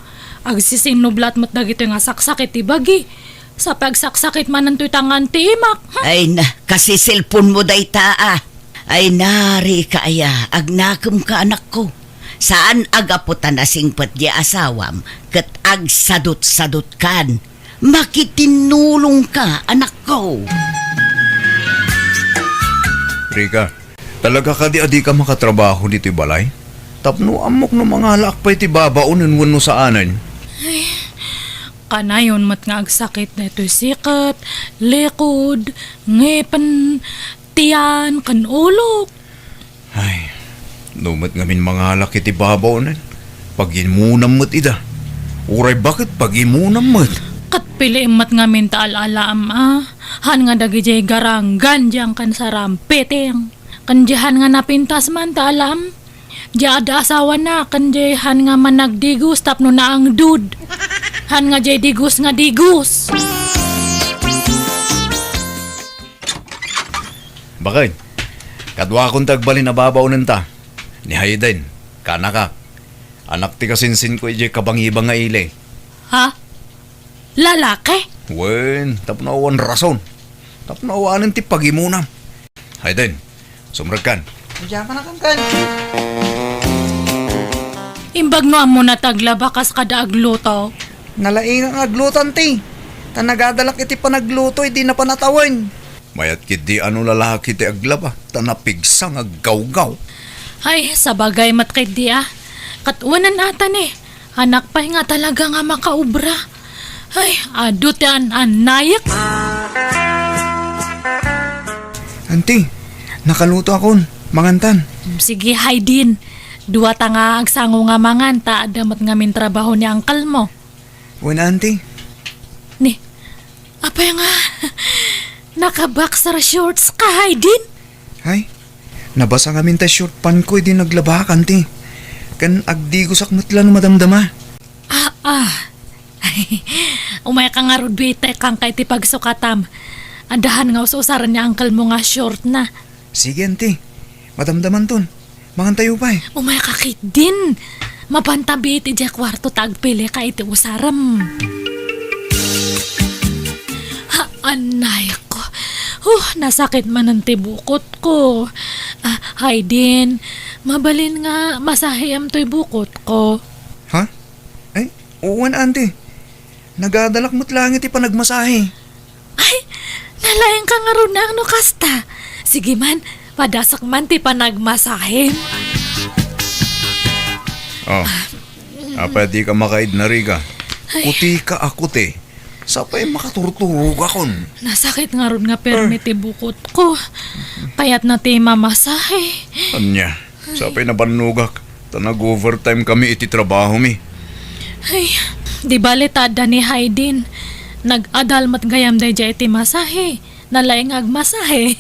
Agsisinublat mat dagito nga saksakit ti bagi. Sa pagsaksakit man ng tutangan ti imak. Ay na, kasi cellphone mo day taa. Ay nari ka aya, agnakem ka anak ko. Saan agaputan na singpet di asawam, kat agsadot-sadot kan. Makitinulong ka, anak ko. Rika, talaga ka di adi ka makatrabaho dito balay? Tapno amok no mga lakpay ti babaunin wano sa anan. Kanayon mat nga agsakit na ito sikat, likod, ngepan, tiyan, kan ulo. Ay, numat ngamin mga laki ti babaw na. Pagimunam mo't ida. Uray bakit pagimunam mo't? Kat pili mat ngamin taal-alaam Han nga dagijay garanggan diyang kan sarampeteng. Kan diyan nga napintas man taalam. Diya ada asawa na kan han nga managdigus tapno na ang dud. Han nga jay digus nga digus. Bakit? Kadwa akong tagbalin na babaw nanta. Ni Hayden, kanaka. Anak ti kasinsin ko ijay kabangibang nga ile. Ha? Lalaki? Wen, tapnawan rason. Tapnawanan ti pagimunam. Hayden, sumrakan. Diyan ka na kangkan. Imbag no amo na taglabakas kada agluto. Nalaing ang aglutan ti. Tanagadalak iti panagluto, di na panatawan. Mayat kit di ano lalaki ti aglaba. Tanapigsang aggaw-gaw. Ay, sa bagay matkid di Katuwanan atan Anak pa nga talaga nga makaubra. Ay, adut yan anayak. Auntie, nakaluto akon. Mangantan. Sige, Haydin. Dua ta nga agsango nga manganta damat nga min trabaho ni angkal mo. Wen, auntie. Ni, apa nga nakaboxer shorts ka, Haydin? Ay, nabasa ngamin ta short pan ko, di naglabak, auntie. Kan agdigo sakmatlan madamdama. Umay ka nga rudbite kang kay ti pagsukatam. Andahan nga usaran ni angkal mo nga short na. Sige, auntie. Madamdaman ton. Mangantayo pa eh. Umay ka kit din. Mapantabi iti di kwarto tagpili ka iti usaram. Ha, anay ko. Nasakit man ang tibukot ko. Haydin, mabalin nga masahiyam to'y bukot ko. Ha? Ay, uwan, auntie. Nagadalak mo't langit ipanagmasahe. Ay, nalayan ka nga ron na ano kasta. Sige man, padasak man ti panagmasahin. Oh, apa di ka makaid na riga. Kuti ka akuti. Sapay makaturturog akon. Nasakit nga ron nga permit ti bukot ko. Kaya't na ti mamasahe. Anya, sapay na banugak. Tanag-overtime kami iti trabaho mi. Ay, di balitada ni Haydin. Nag-adalmat gayam day jay iti masahe. Nalaing agmasahe.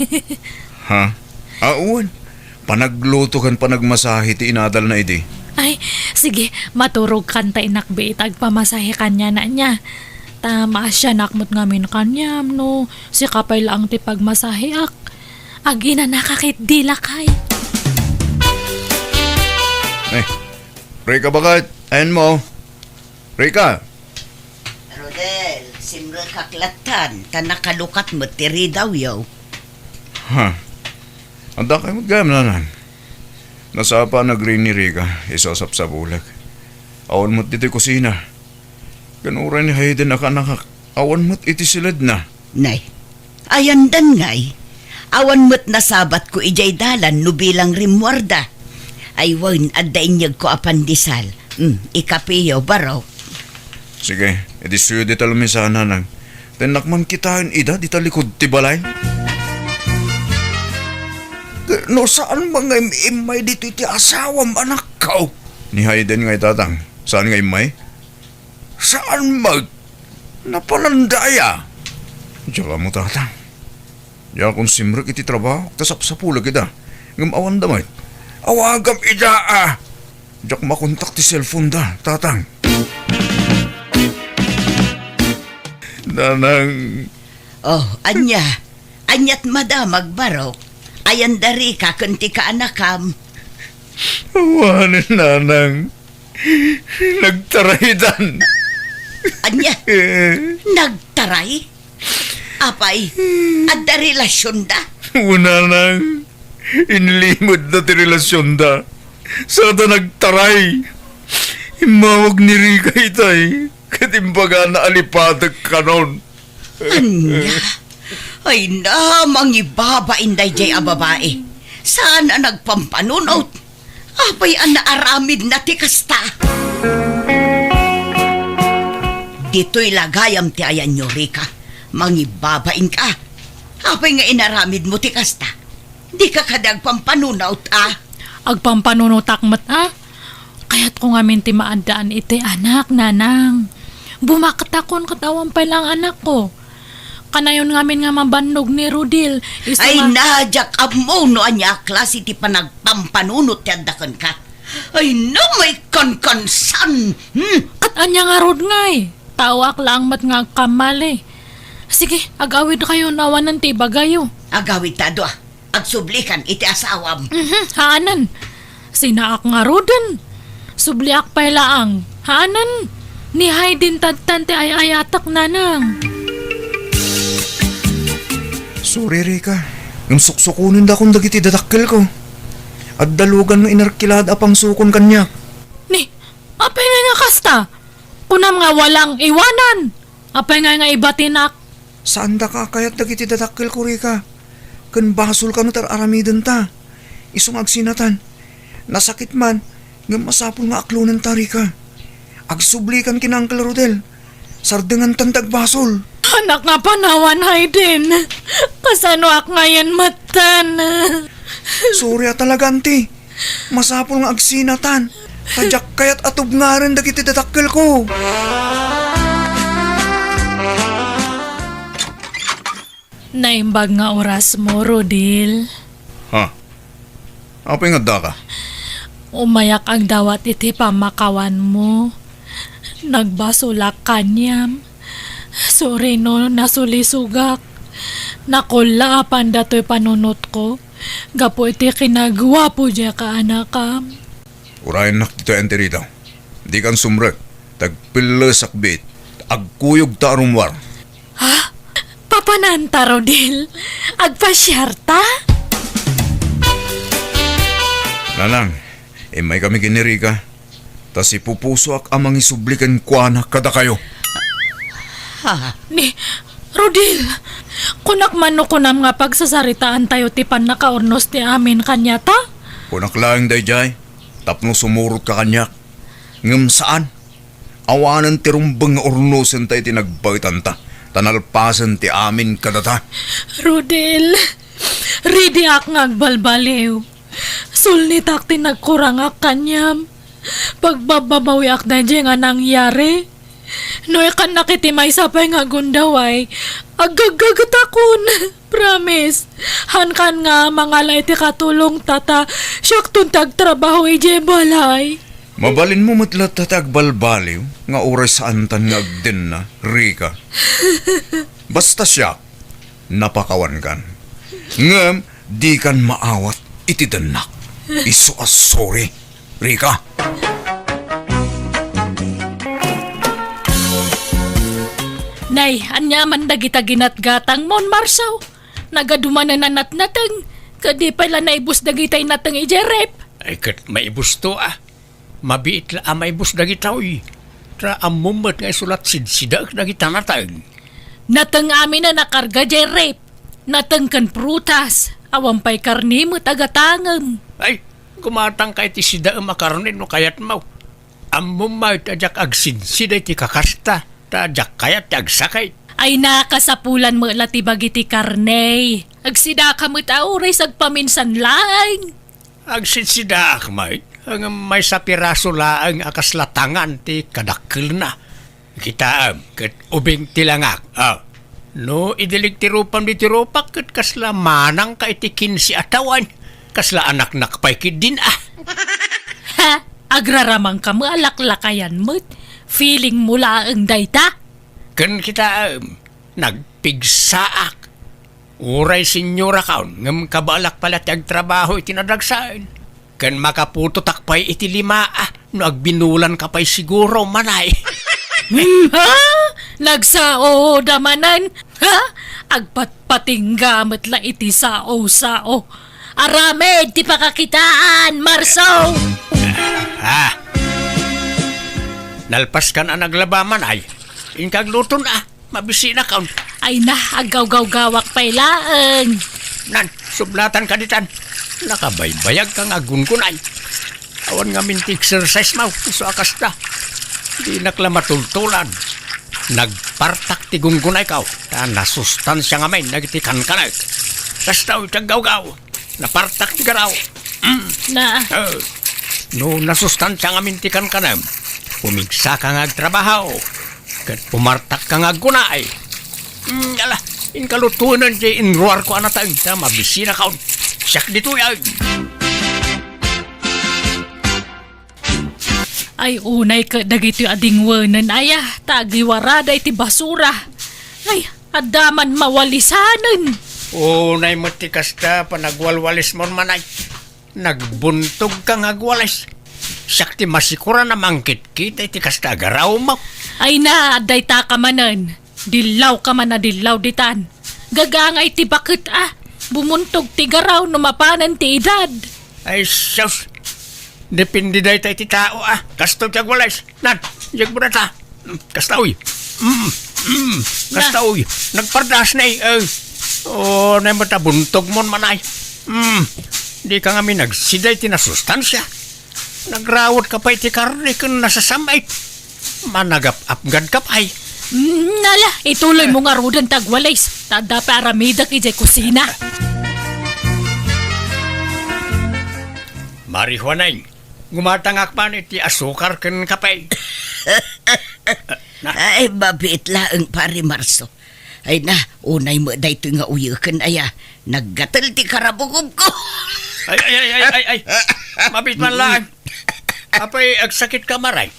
Ha? Uwan. Panagluto kan panagmasahe ti inadal na iti. Ay, sige, maturog kan ta inakbi itag pamasahe kanya na niya. Tama siya nakmut ngamin kanyam no. Si kapay lang ti pagmasahe ak. Agi na nakakit dilakay. Eh, Rika bakit? Ayan mo. Rika. Rodel, simra kaklatan. Tanakalukat mo tiri daw yaw. Ha? Anda kayo maggamnanan. Nasapa nag-ring ni Rika. Isosap sa bulag. Awan mo't dito kusina. Ganuran ni Hayden na kanakak. Awan mo't iti silad na. Nay, ayandan ngay. Awan mo't nasabat ko ijay dalan no bilang rimwarda. Aywan adainyag ko apandisal. Ikapiyo baro. Sige, edi suyo di talumisana nang. Tenakman kitain ida di talikod ti balay. No saan mga imay dito iti asawam anak ka? Ni Hayden ngay tatang. Saan nga imay? Saan mag? Napalandaya. Diyan mo tatang. Diyan kung simrek iti trabaho. Tasap sa pulag ida. Ngamawan damay. Awagam ida Diyan makontak ti cellphone da, tatang. Nanang. Oh, anya. Anyat madamag baro. Ayan dari ka kunti ka anakam. Awanin nanang. Nagtarahidan. Anya, nagtaray? Apay, adda relasyon da? Una nang. Inlimod na ti relasyon da. Sada nagtaray. Imawag ni Rika itay. Katimbaga na alipadag kanon. Anya, ay na, mangibaba inday jay a babae. Saan ang nagpampanunot? Apay ang naaramid na ti kasta. Dito'y lagayam ti ayan nyo, Rika. Mangibabain ka. Apay nga inaramid mo ti kasta. Di ka kadag pampanunaut, ah. Agpampanunutak mat Kaya't kung amin ti maandaan iti anak, nanang. Bumakatakon katawan pa lang anak ko. Kanayon ngamin nga mabandog ni Rudil. Ay najak mo no anya klase ti panagpampanunot ti andakan ka. Ay no may kankansan. At anya nga rod ngay. Tawak lang mat nga kamali. Sige, agawid kayo nawanan ti bagayo. Agawid tado ah. Agsublikan iti asawam. Haanan. Sinaak nga rodan. Subliak pa laang. Haanan. Ni Haydin tadtante ay ayatak nanang. Sorry, Rika. Nung suksukunin da kong dagiti dadakkel ko. At dalugan nga inarkilad apang sukon kanya. Ni, apay nga kasta. Kunam nga walang iwanan. Apay nga ibatinak. Saan da ka kayat dagiti dadakkel ko, Rika? Kan basol ka no tar aramiden ta. Isong agsinatan. Nasakit man, nga masapol nga aklunan ta, Rika. Agsublikan kina Uncle Rodel. Sardengan tandag basol. Anak nga panawan, Haydin. Kasano ak ngayon matan. Sorry talaga, auntie. Masapol nga agsinatan. Tadyak kayat atob nga rin dagiti dadakkel ko. Naimbag nga oras mo, Rodil. Ha? Apa nga da ka? Umayak ang dawat iti pamakawan mo. Nagbasulak kanyam. Sorry no, nasulisugak. Nakula apan dato'y panunot ko. Gapo iti kinagawa po dya ka anakam. Urayan nak dito ente rito. Di kan sumrek. Tagpila sakbit. Agkuyog ta arumwar. Ha? Papananta, Rodil? Agpasyarta? Nanang, may kami kinirika. Tas ipupuso ak amang isublikan ko anak kada kayo. Ni, Rodil, kunak mano kunam nga pagsasaritaan tayo tipan nakaornos ti amin kanya ta? Kunak lang dayjay. Tapno sumurot ka kanyak. Ngam saan? Awanan ti rumbang nga ornosan tayo tinagbagitan ta. Tanalpasan ti amin kadata. Rodil, ready ak ngagbalbaliw. Sulnitak ti nagkurang ak kanyam. Pagbababawi ak na dyan nga nangyari. Noy kan nakitimay sapay nga gundaway. Agagatakon. Promise. Hankan nga mangalay ti katulong tata. Siyak tuntag trabaho ije balay. Mabalin mo matlat tatag balbaliw nga oras saan tan nga agden na, Rika. Basta siya, napakawan kan. Ngam, di kan maawat iti danak. Iso as sorry, Rika. Nay, anyaman dagita ginatgatang mon marsaw. Nagadumanan na natnatang. Kadi pala naibus dagitay natang ijerep. Ay kat maibus to ah. Mabiit la maibus dagitaw eh. Tra amumat nga isulat sidsidak dagita natang. Natang amin na nakarga jerep. Natang kan prutas. Awampay karni mo tagatangam. Ay, kumatang kay ti sida makarnin no kayat mau. Amumat ajak agsinsiday ti kakasta. Tajak kayat ti agsakay. Ay nakasapulan mo latibag iti karne. Agsida ka mo't auray sagpaminsan lang. Agsinsida akmay. Ang may sa piraso laang akaslatangan ti kadakkel na. Kitaam, kat ubing tilangak. No, idilig tirupan di tirupak kat kasla manang ka itikin si atawan. Kasla anak nakpay din ah. Ha? Agraramang ka mo alaklakayan mo't. Feeling mo laang dayta? Kan kita nagpigsaak. Uray senyora kaon, ngam kabalak pala ti agtrabaho iti nadagsaan. Kan makaputo takpay iti lima no agbinulan ka pa'y siguro manay. Ha? Nagsao damanan? Ha? Agpatpatinggamit la iti sao-sao. Aramed ti pakakitaan, Marso! Nalpas ka na naglabaman ay. Inkagluton mabisi na kaon. Ay na, agaw-gaw-gawak pa'y laang. Nan, sublatan ka ditan. Nakabaybayag kang agun ko ay. Awan nga minti exercise mo, so akas na. Di nakla matultulan. Nagpartak ti gunggunay ka. Ta nasustansya nga may nagitikan ka na. Kastaw tagaw-gaw. Napartak ti garaw. Na, No nasustansya nga mintikan ka na. Pumigsa ka nga agtrabaho. Kat pumartak ka nga gunay. Ala, inkalutunan di inruar ko anatang. Ta mabisina ka. Siyak dito yan. ay unay ka dagiti adingwanan aya, tagiwarada iti basura. Ay, adaman mawalisanan. Unay matikas ka panagwalwalis mo manay. Nagbuntog kang agwalis. Sakti masikura na mangkit-kita iti kasta agaraw mo. Ay na, aday ta ka manan. Dilaw ka man na dilaw ditan. Gagangay ti bakit Bumuntog ti garaw no mapanan ti edad. Ay, sus. Depende dahi tayo ti tao Kastaw ti agwalis. Nan, yag mo na ta. Kastaw Kastaw nagpardas na na mo ta buntog mo manay. Di ka nga minagsiday ti nasustansya. Nagrawot ka pa iti karne kung nasasamay. Managap-apgad ka pa Nala, ituloy mo nga rudan tagwalays. Tada pa aramida ki jay kusina. Marihuanay, gumatangak pa iti asukar ken kapay. Ay, mabit laeng pare Marso. Ay na, unay mo day ito nga uyukan aya. Naggatal ti karabugog ko. Ay. Mabit man lang. Apay, agsakit ka maray.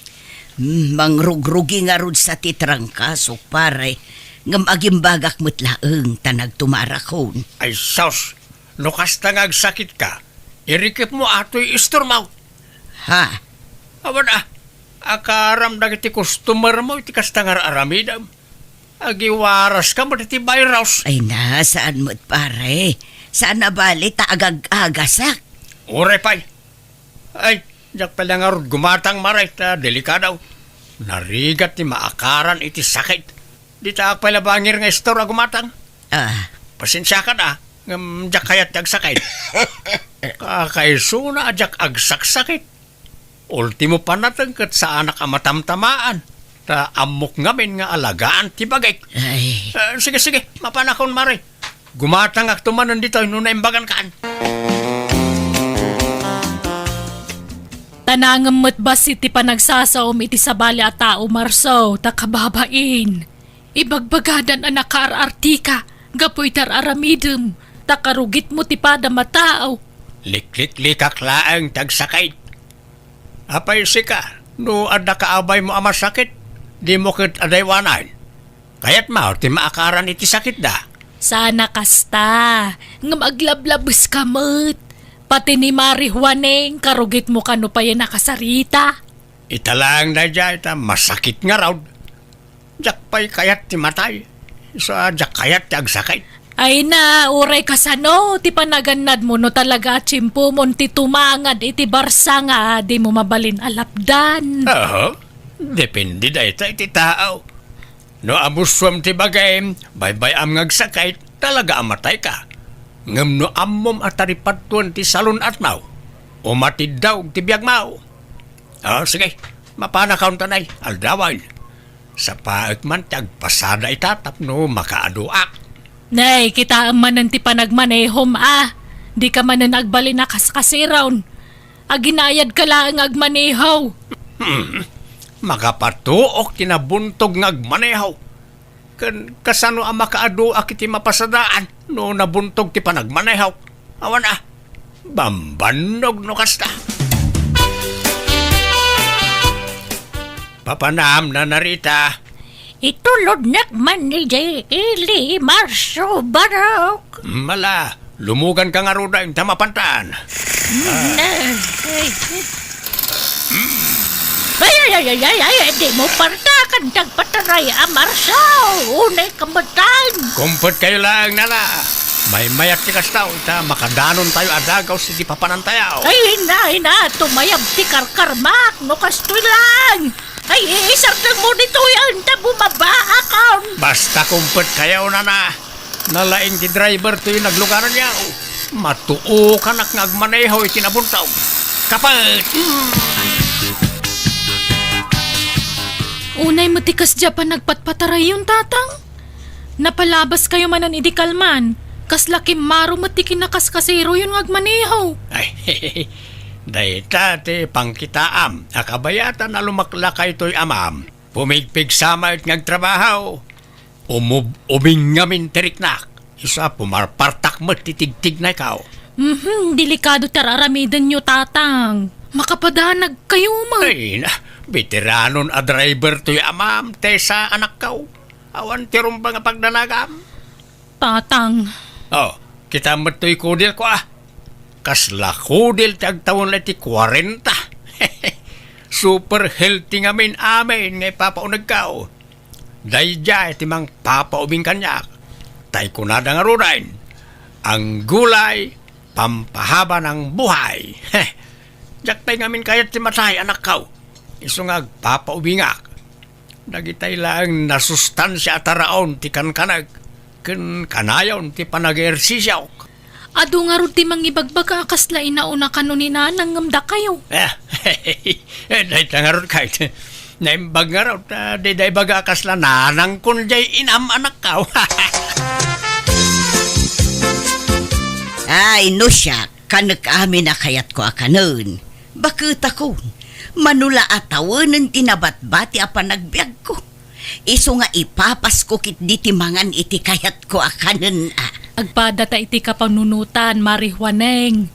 Mangrugrugi nga rod sa titrangkaso pare. Ngam agimbagak mo't laeng tanag tumarakon. Ay, sos. Nukas nga agsakit ka. Irikip mo ato'y isturmaw. Ha? Awan akaram dagiti customer mo iti kastangar aramidam. Agiwaras ka mo iti virus. Ay na, saan mo't pare? Saan na bali ta agag-agasak? Ure pay. Ay, jak pala nga rod gumatang maray ta delikadaw. Narigat ti maakaran iti sakit. Di ta pala bangir nga istor gumatang. Pasensya ka na. Jak kayat agsakit. Kakaiso na ajak agsaksakit. Ultimo pa natin kat sa anak amatamtamaan. Ta amok ngamin nga alagaan ti bagay. Ay. Sige, mapanakon maray. Gumatang aktumanan dito nung naimbagan kaan. Tanangam mo't basi ti panagsasaom iti sabali at tao Marso, takababain. Ibagbagadan anak artika, gapoy tar aramidem, takarugit mo ti pada matao. Liklik-likak laang tagsakit. Apay sika, no ada kaabay mo ama sakit, di mo kat adaywanan. Kaya't mao, ti maakaran iti sakit da. Sana kasta, ngam aglablabas ka mo't. Pati ni Mari Juaneng, karugit mo kano pa yan nakasarita. Italang na dyan, masakit nga raw. Jak pa'y kayat ti matay. So, jak kayat ti agsakit. Ay na, uray kasano, ti panaganad mo no talaga chimpo mon ti tumangad iti barsa nga, di mo mabalin alapdan. Depende da iti tao. No amuswam ti bagay, bay am ngagsakit, talaga amatay ka. Ngam no ammom ataripatuan ti salon at mau. O matid daw ti biyag mau. Sige, mapanakaw tanay, aldawan. Sa paet man tagpasada itatap no makaaduak. Nay, kita ang manan ti panagmanehom Di ka manan agbali na kaskasirawn. Aginayad ka lang agmanehaw. Makapatuok tinabuntog ngagmanehaw. Kasano ang makaaduak iti mapasadaan no nabuntog ti panagmanehaw. Awan bambanog no kasta. Papanam na narita. Itulod nakman ni Ili Marso Barok. Mala, lumugan ka nga ruda yung tamapantaan. Ay, di mo partakan tagpataray Marso. Unay kamatan. Kumpot kayo lang, nana. May mayat ti kastaw, makadanon tayo adagaw si di papanantayaw. Ay na, tumayab ti karkarmak, no kastoy lang. Ay, isar lang mo dito yan, bumaba akon. Basta kumpot kayo, nana. Nalaing ti driver to yung naglugaran niya. Matuo ka ngagmaneho itinabuntaw. Kapat! unay matikas dya pa nagpatpataray yung tatang. Napalabas kayo manan idikalman. Kas laki maro matikin na kaskasero yun agmaneho. Ay, dayta ti pangkitaam. Akabayatan na lumaklakay to'y amam. Pumigpig sama at ngagtrabaho. Uming ngamin tiriknak. Isa pumarpartak mo titigtig na ikaw. Delikado tararamidan nyo tatang. Makapadanag kayo ma. Ay na, veteranon a driver to'y amam. Tesa anak kaw. Awan tirong ba nga pagdanagam? Tatang. Oh, kita mo to'y kudil ko ah. Kasla kudil tagtawon na ti 40. Super healthy nga amin ngay papaunag kao. Dayja iti mang papaubing kanyak. Tay kunada nga rudain. Ang gulay, pampahaba ng buhay. Jak tay ngamin kayat ti matay anak kao. Isungag papaubingak. Dagitay lang nasustansya ataraon ti kankanag. Ken kanayon ti panag-ersisyaw. Ado nga ron ti mangibagbaga kasla inauna kanunina nangamda kayo. Dahi tangarot kahit naimbag nga raw, day baga kasla nanang kun jay inam anak ka. Ay, no siya, kanak amin na kayat ko akanon. Bakit ako? Manula atawanan tinabat-bati apa nagbiag ko. Iso nga ipapas ko kit di timangan iti kayat ko akanon Agpada ta iti kapanunutan, marihuaneng.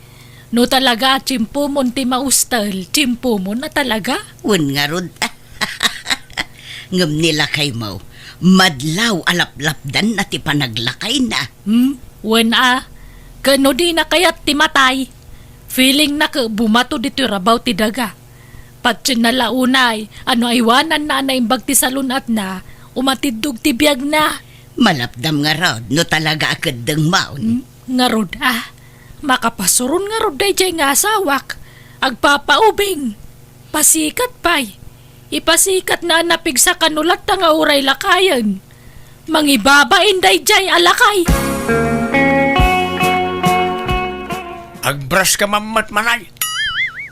No talaga, chimpo mo ti maustal, chimpo mo na talaga. Wan nga rod. Ngam nila kay mo. Madlaw alaplapdan na ti panaglakay na. Wen kano di na kayat ti matay. Feeling na ka bumato dito rabaw ti daga. Patsin na launay, ano aywanan na naimbag ti salunat na, umatidog ti biyag na. Malapdam nga rod, no talaga akad dang maun. Nga rod makapasurun nga rod day jay nga asawak. Agpapaubing. Pasikat pay. Ipasikat na napig sa kanulat nga uray lakayan. Mangibabain day jay alakay. Agbras ka mamat manay.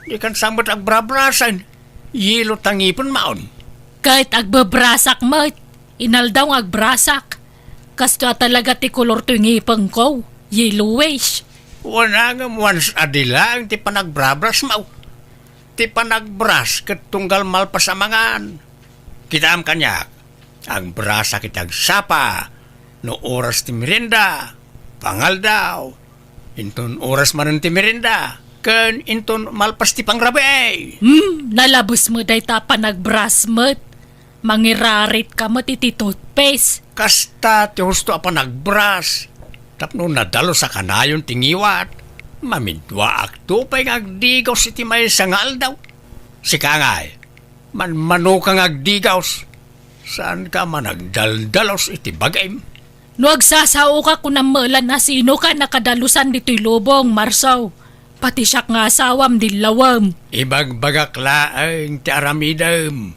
Di kan samot agbrabrasan. Yilo tangipon maon. Kahit agbabrasak mo, inaldaw nga agbrasak. Kasto talaga ti kolor to yung ipang ko. Yellowish. Wala nga once adilang ti panagbrabras mau. Ti panagbras ket tunggal malpasamangan. Kita am kanyak. Ang brasa kitag sapa. No oras ti merinda. Pangal daw. Inton oras manen ti merinda. Ken inton malpas ti pangrabe. Nalabos mo day ta panagbras mo. Mangirarit ka mo ti toothpaste. Kasta ti husto apa nagbras. Tapno nadalo sa kanayon tingiwat. Mamidwa akto pa'y agdigaws iti may sangal daw. Sika nga'y, mano kang agdigaws. Saan ka managdaldalos iti bagay? No agsasao ka kung namalan na sino ka nakadalusan dito'y lubong, Marsaw. Pati siya nga asawam dilawam. Ibagbagak laeng ti aramidam.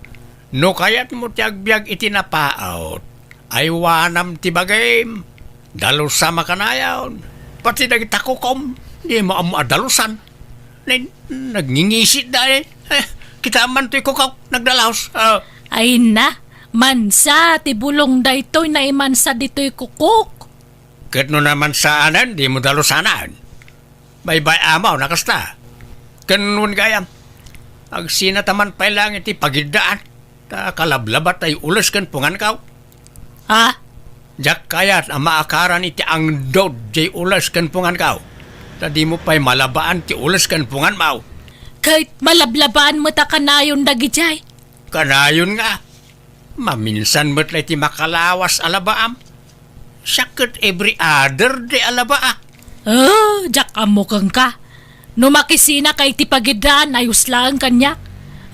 No kayat mo ti agbyag iti napaot. Ay wanam ti bagay. Dalos sama kanayon. Pati nagtakukom. Di mo amo adalusan. Nagngingisit dahil. Kita man to'y kukaw. Nagdalaos. Ay na, mansa, ti bulong da ito'y na imansa dito'y kukuk. Kat no naman saanan, di mo dalusanan. Bye-bye amaw, nakasta. Kanun gayam. Agsinataman pa lang iti pagidaan. Ta kalablabat ay ulas kan pungan kaw. Ha? Jak kayat ang maakaran iti ang dod jay ulas kan pungan kaw. Ta di mo pa'y malabaan ti ulas kan pungan maw. Kahit malablabaan mo ta kanayon dagijay. Kanayon nga. Maminsan mo't ti makalawas alabaam. Sakit every other day alabaa. Jak amukang ka. No makisina kay ti pagidaan ayos lang kanya.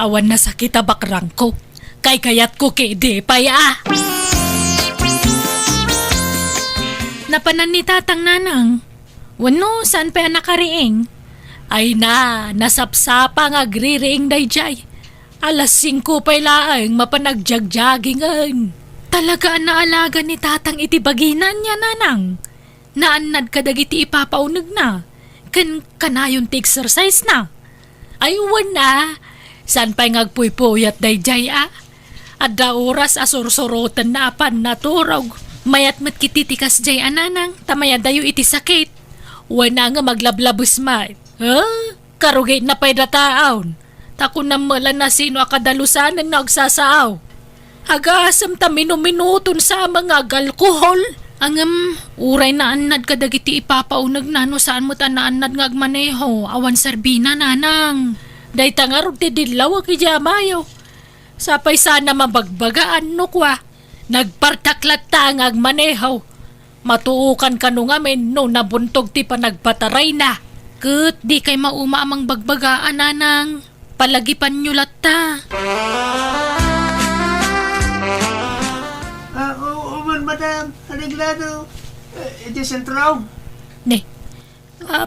Awan na sakit bakrang ko. Kay kayat ko kay di paya. Napanan ni tatang nanang. Wano, saan pa nakariing? Ay na, nasapsapa nga agriring dayjay. Alas 5 pa'y laang mapanagjagjaggingan. Talaga naalaga ni tatang iti baginan niya nanang. Naanad ka dagiti ipapaunag na. Kanayon ti exercise na. Ay na, saan pa'y ngagpuypuyat dayjay Adda oras asursurutan na apan naturog. Mayat mat kititikas jay ananang, tamaya dayo iti sakit. Wana nga maglablabos may. Karugay na pa'y dataon. Tako na mala na sino akadalusan na nagsasaaw. Agasam ta minuminuton sa mga alkohol. Uray na anad kadagiti ipapaunag na no saan mo ta na anad nga agmaneho. Awan sarbina nanang. Day tangarog ti dilaw akijamayo. Sapay sana mabagbagaan no kwa. Nagpartaklat ta nga agmaneho. Matuukan ka nung amin no nabuntog ti pa nagpataray na. Kat di kay mauma amang bagbagaan nanang. Palagipan nyo latta. Madam, aliglado. Iti sentraw. Ne,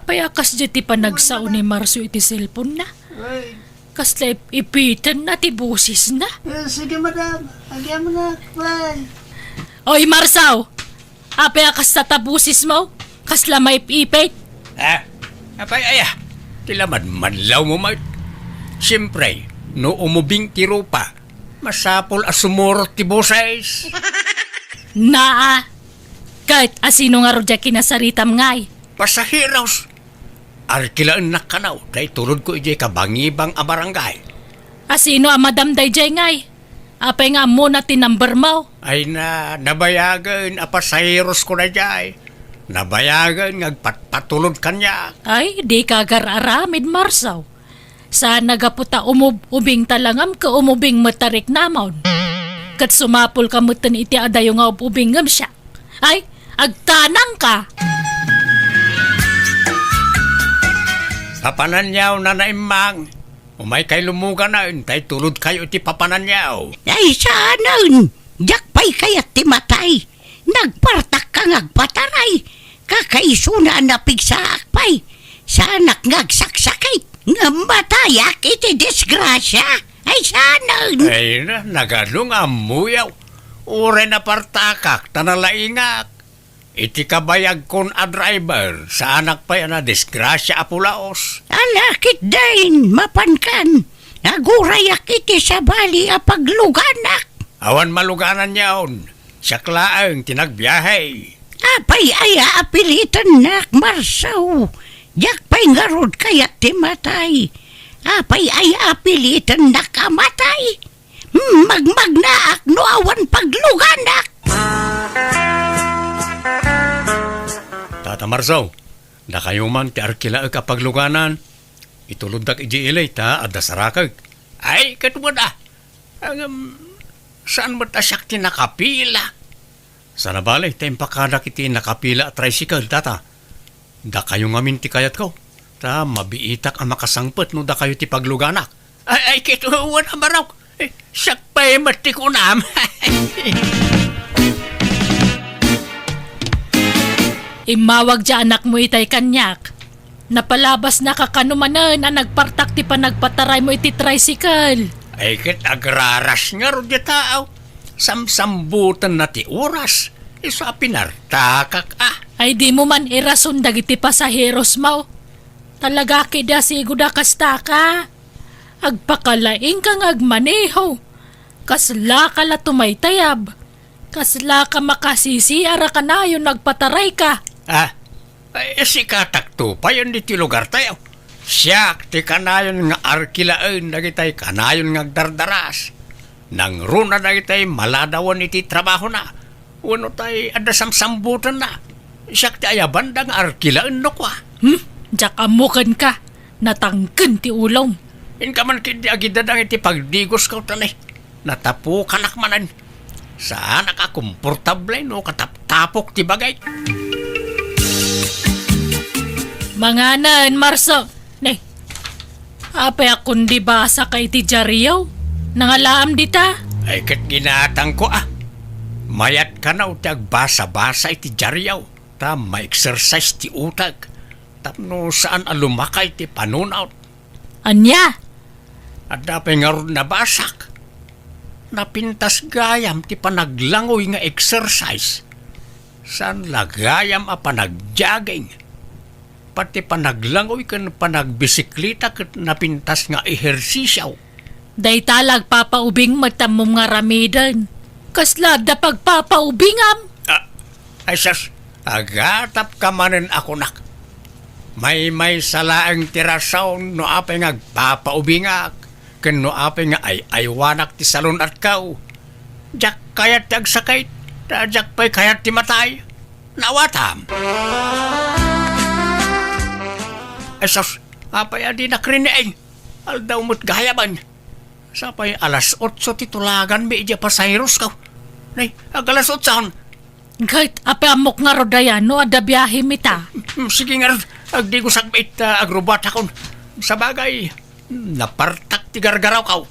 payakas di pa nagsao ni Marso iti cellphone na. Kasla ipitan na ti busis na. Sige, madam. Agyan mo na. Bye. Oy, Marsaw! Payakas ta busis mo. Kasla may ipit. Apay aya, tilaman manlaw mo may. Siyempre, no umubing tiro pa, masapol asumurot ti boses. Naa! Kahit asino nga rodya kinasaritam ngay. Pasahiros, arkilaan na kanaw, dahil tulad ko ijay kabangibang a barangay. Asino ang madam day jay ngay. Apay nga muna tinumber mo. Ay nabayagan a pasahiros ko na jay. Nabayagan ngagpatulod kanya. Ay, di ka gararamid, Marsaw. Sa nagaputa ubing talangam ka umubing matarik namon. Kat sumapol ka mutan iti adayo nga ubing ngam siya. Ay, agtanang ka. Papananyaw na naimang. Umay kay lumuga na, tay tulod kayo iti papananyaw. Ay, saanan. Jakpay kayat ti matay. Nagpartak ka ngagpataray. Kakaisuna na pigsaakpay. Sanak ngagsaksakit. Ngambatayak iti disgrasya. Ay, saanan. Ay nagadong amuyaw. Ure na partakak, tanalaingak. Iti kabayag kon a driver, sa anak pa yan na disgrasya apulaos. Alakit dahin, mapankan. Nagurayak iti sa bali a pagluganak. Awan maluganan yaon. Siyaklaang tinagbiyahe. Apay aya apilitan nak, Marsaw. Jakpay ngarod kayat ti matay. Apay aya apilitan na kamatay. Magmagnaak no awan pagluganak. Tata Marsaw, nakayuman ti arkila kapag luganan. Itulundak iji ilay ta at dasarakag. Ay, katuwa na. Saan mo ta siyak ti nakapila? Sana balay, tayong pakadak iti nakapila at tricycle, tata. Da kayo ngamin ti kayat ko. Ta mabiitak ang makasangpet no da kayo ti pagluganak. Ay, kituwa na maraw. Siyak pa'y mati ko nam. Imawag dya anak mo itay kanyak. Napalabas na kakanumanan na nagpartak ti pa nagpataray mo iti tricycle. Ay kit agraras nga ro di tao. Samsambutan na ti oras. Isa pinartakak Ay di mo man irason dagiti pasaheros mo. Talaga kida siguda kasta ka. Agpakalaing kang agmaneho. Kasla ka la tumaytayab. Kasla ka makasisiara ka na yung nagpataray ka. Ay si katakto pa yun di ti lugar tayo. Siyak ti kanayon nga arkilaan dagitay kanayon nga agdardaras. Nang runa dagitay maladawan iti trabaho na. Uno tay adasamsambutan na. Siyak ti ayabandang arkilaan no kwa. Diyak amukan ka. Natangken ti ulong. In ka man kindi agidadang iti pagdigos ka tanay. Natapo kanakmanan. Saan nakakomportable no kataptapok ti bagay. Manganan, Marso. Ne, apay akong di basa kay ti Jariyaw. Nangalaam dita. Ay kat ginatang ko Mayat ka na utag basa-basa iti Jariyaw. Ta ma-exercise ti utag. Tapno saan alumakay ti panunaw. Anya? At dapay nga ron nabasak. Napintas gayam ti panaglangoy nga exercise. San lagayam a panagjogging. Pati panaglangoy kan panagbisiklita kat napintas nga ehersisyaw. Day talag papaubing matamom nga ramidan. Kasla da pagpapaubingam. Ay sas, agatap ka manin ako nak. May salaang tirasaw no apay nga papaubingak. Ken no apay nga ay aywanak ti salon at kau. Jak kayat ti agsakay, jak pa'y kayat ti matay. Nawatam. Ay sas, apay adi nakrineeng. Aldaw mo't gayaban. Sapay alas 8 titulagan mi ija pasayros ka. Nay, alas 8 Kahit apamok nga rodaya no ada biyahe mita. Sige nga rin, agdi ko sagbit agrubat akon. Sa bagay, napartak ti gargaraw ka.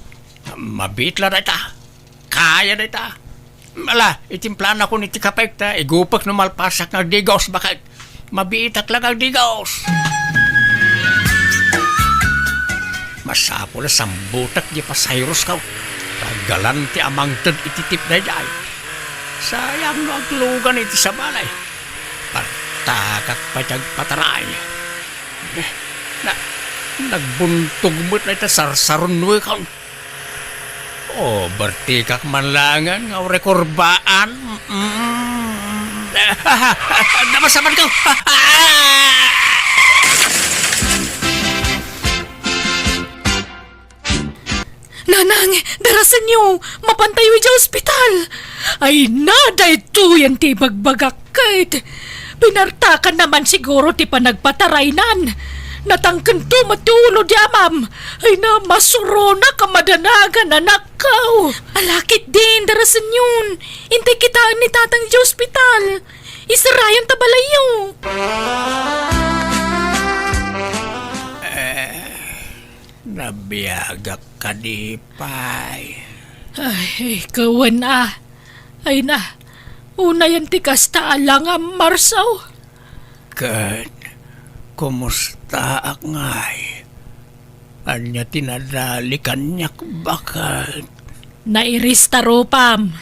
Mabitla na ita. Kaya na ita. Mala, itimplan ako ni ti kapek ta, igupak no malpasak ng digos, bakit mabiitak lang ang digos. Masapo na sambutak di pasayros ka. Tagalan ti amang tad ititip na jay. Sayang no aglugan iti sa balay. Partakak patyag pataray. Nagbuntog mo't na ita sarsaron nuwi ka. Bertikak manlangan nga rekorbaan. Namasaman ka. Nanang, darasan niyo, mapantayo sa ospital. Ay naday to yan ti bagbagakit. Pinartakan naman siguro ti panagpataraynan. Natangkan to matulo di amam. Ay na masuro na kamadanagan anak kao. Alakit din, darasan yun. Intay kita ni tatang sa ospital. Isarayan tabalayo. Nabiyagak ka di pay. Ay, kawan Ay na, una yan ti kasta alang ang marsaw. Ken, kumusta ak ngay? Anya tinadali kanyak bakit? Nairista ropam.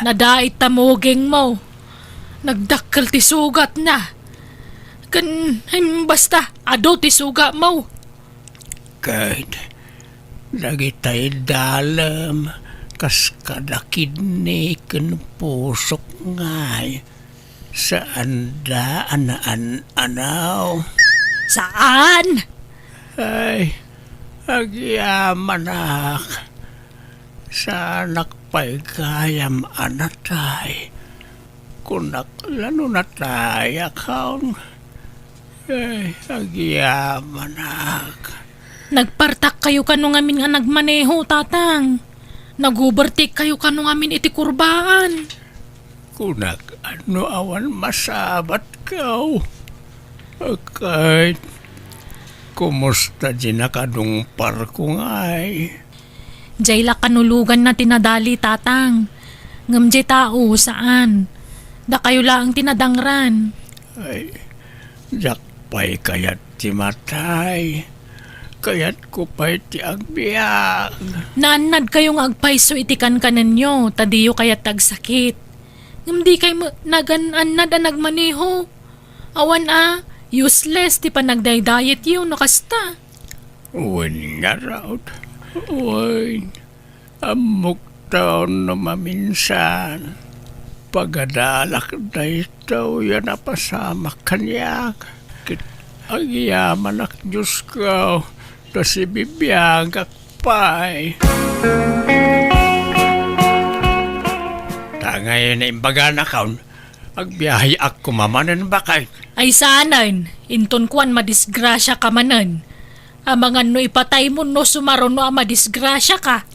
Nadait tamuging mo. Nagdakkel ti sugat na. Basta, ado ti sugat mo. Kahit nagitay dalam kas kadakid ni ken pusok ngay saan da anaan-anaw. Saan? Ay, agyaman ak. Sanak pa'y kayam anatay. Kunak lano natay akaw. Ay, agyaman ak. Nagpartak kayo kanong amin nga nagmaneho, tatang. Nagubertik kayo kanong amin iti kurbaan. Kunak ano awan masabat kaw. Kahit kumusta din nakadung parko ngay. Jayla kanulugan na tinadali, tatang. Ngam jay tao, saan? Da kayo lang tinadangran. Ay, jakpay kayat ti matay. Kayat ko pa'y ti agbiyak. Naanad kayong agpayso itikan kanan nyo, tadiyo kayat tagsakit. Ngam di kayo nagananad ang nagmaneho. Awan useless ti pa nagday-diet yun, nakasta. Uwan nga raw. Uwan. Amok taon na maminsan. Pagadalak na ito yan napasama kanyak. Agyaman ak Diyos ko. Tas ibibiyagak pa'y. Tangay na imbaga na kaon. Agbiyahe ak kumamanan bakay. Ay saanan, inton kuan madisgrasya ka manan. Amangan no ipatay mo no sumaron no madisgrasya ka.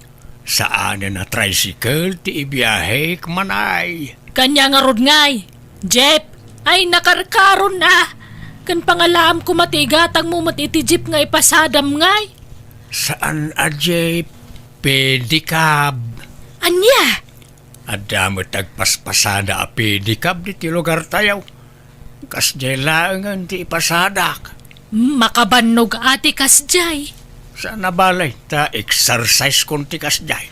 Saan na tricycle ti ibiyahe kumanay. Kanya nga rod ngay. Jeep, ay nakarkaron na. Kan pangalaam ko matigatang mo matitijip nga ipasadam ngay. Saan ajay pedicab? Anya? Adamot agpaspasada a pedicab di ti lugar tayaw. Kasjay langan ti ipasadak. Makabannog ati kasjay. Sa nabalay ta exercise kon ti kasjay.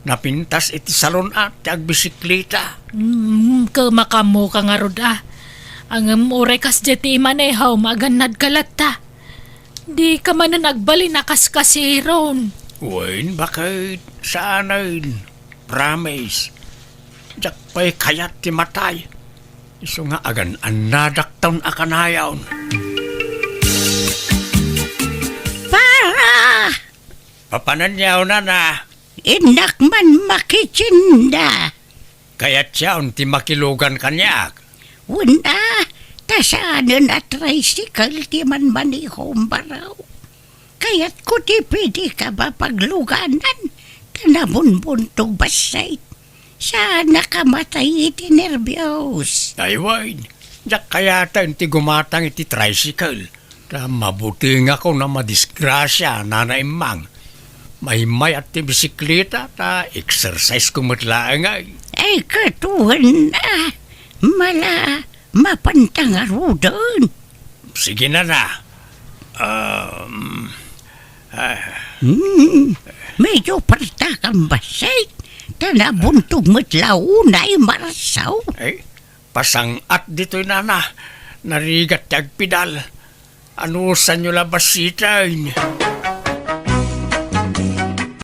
Napintas iti salon at ti agbisiklita. Kamakamo ka nga rod Ang ure kasjay ti manehaw maganad kalata. Di ka man nagbali na kaskasiron. Wain, bakit saanin? Promise. Jak pa'y kayat ti matay. Iso nga agan anadaktaon akanayaw. Para! Papananyaw na. Inak man makitsinda. Kaya't siya ti makilugan kanyak. Wala, tasanan at tricycle ti man manihong baraw. Kaya't ko ti pwede ka ba pagluganan? Kanabunbuntog basay. Sana kamatay iti nervyos. Ay, wain. Jak kayata ti gumatang iti tricycle. Ta mabuti nga ko na madisgrasya na naimang. May at ti bisikleta ta exercise kumatlaan nga. Ay katuhan na. Mala, mapantangaro doon. Sige na. Medyo parta kang basay. Tanabuntog mo't launay marasaw. Ay, pasang at dito'y nana. Narigat tiyag pidal. Ano sa nyo labas sitayin?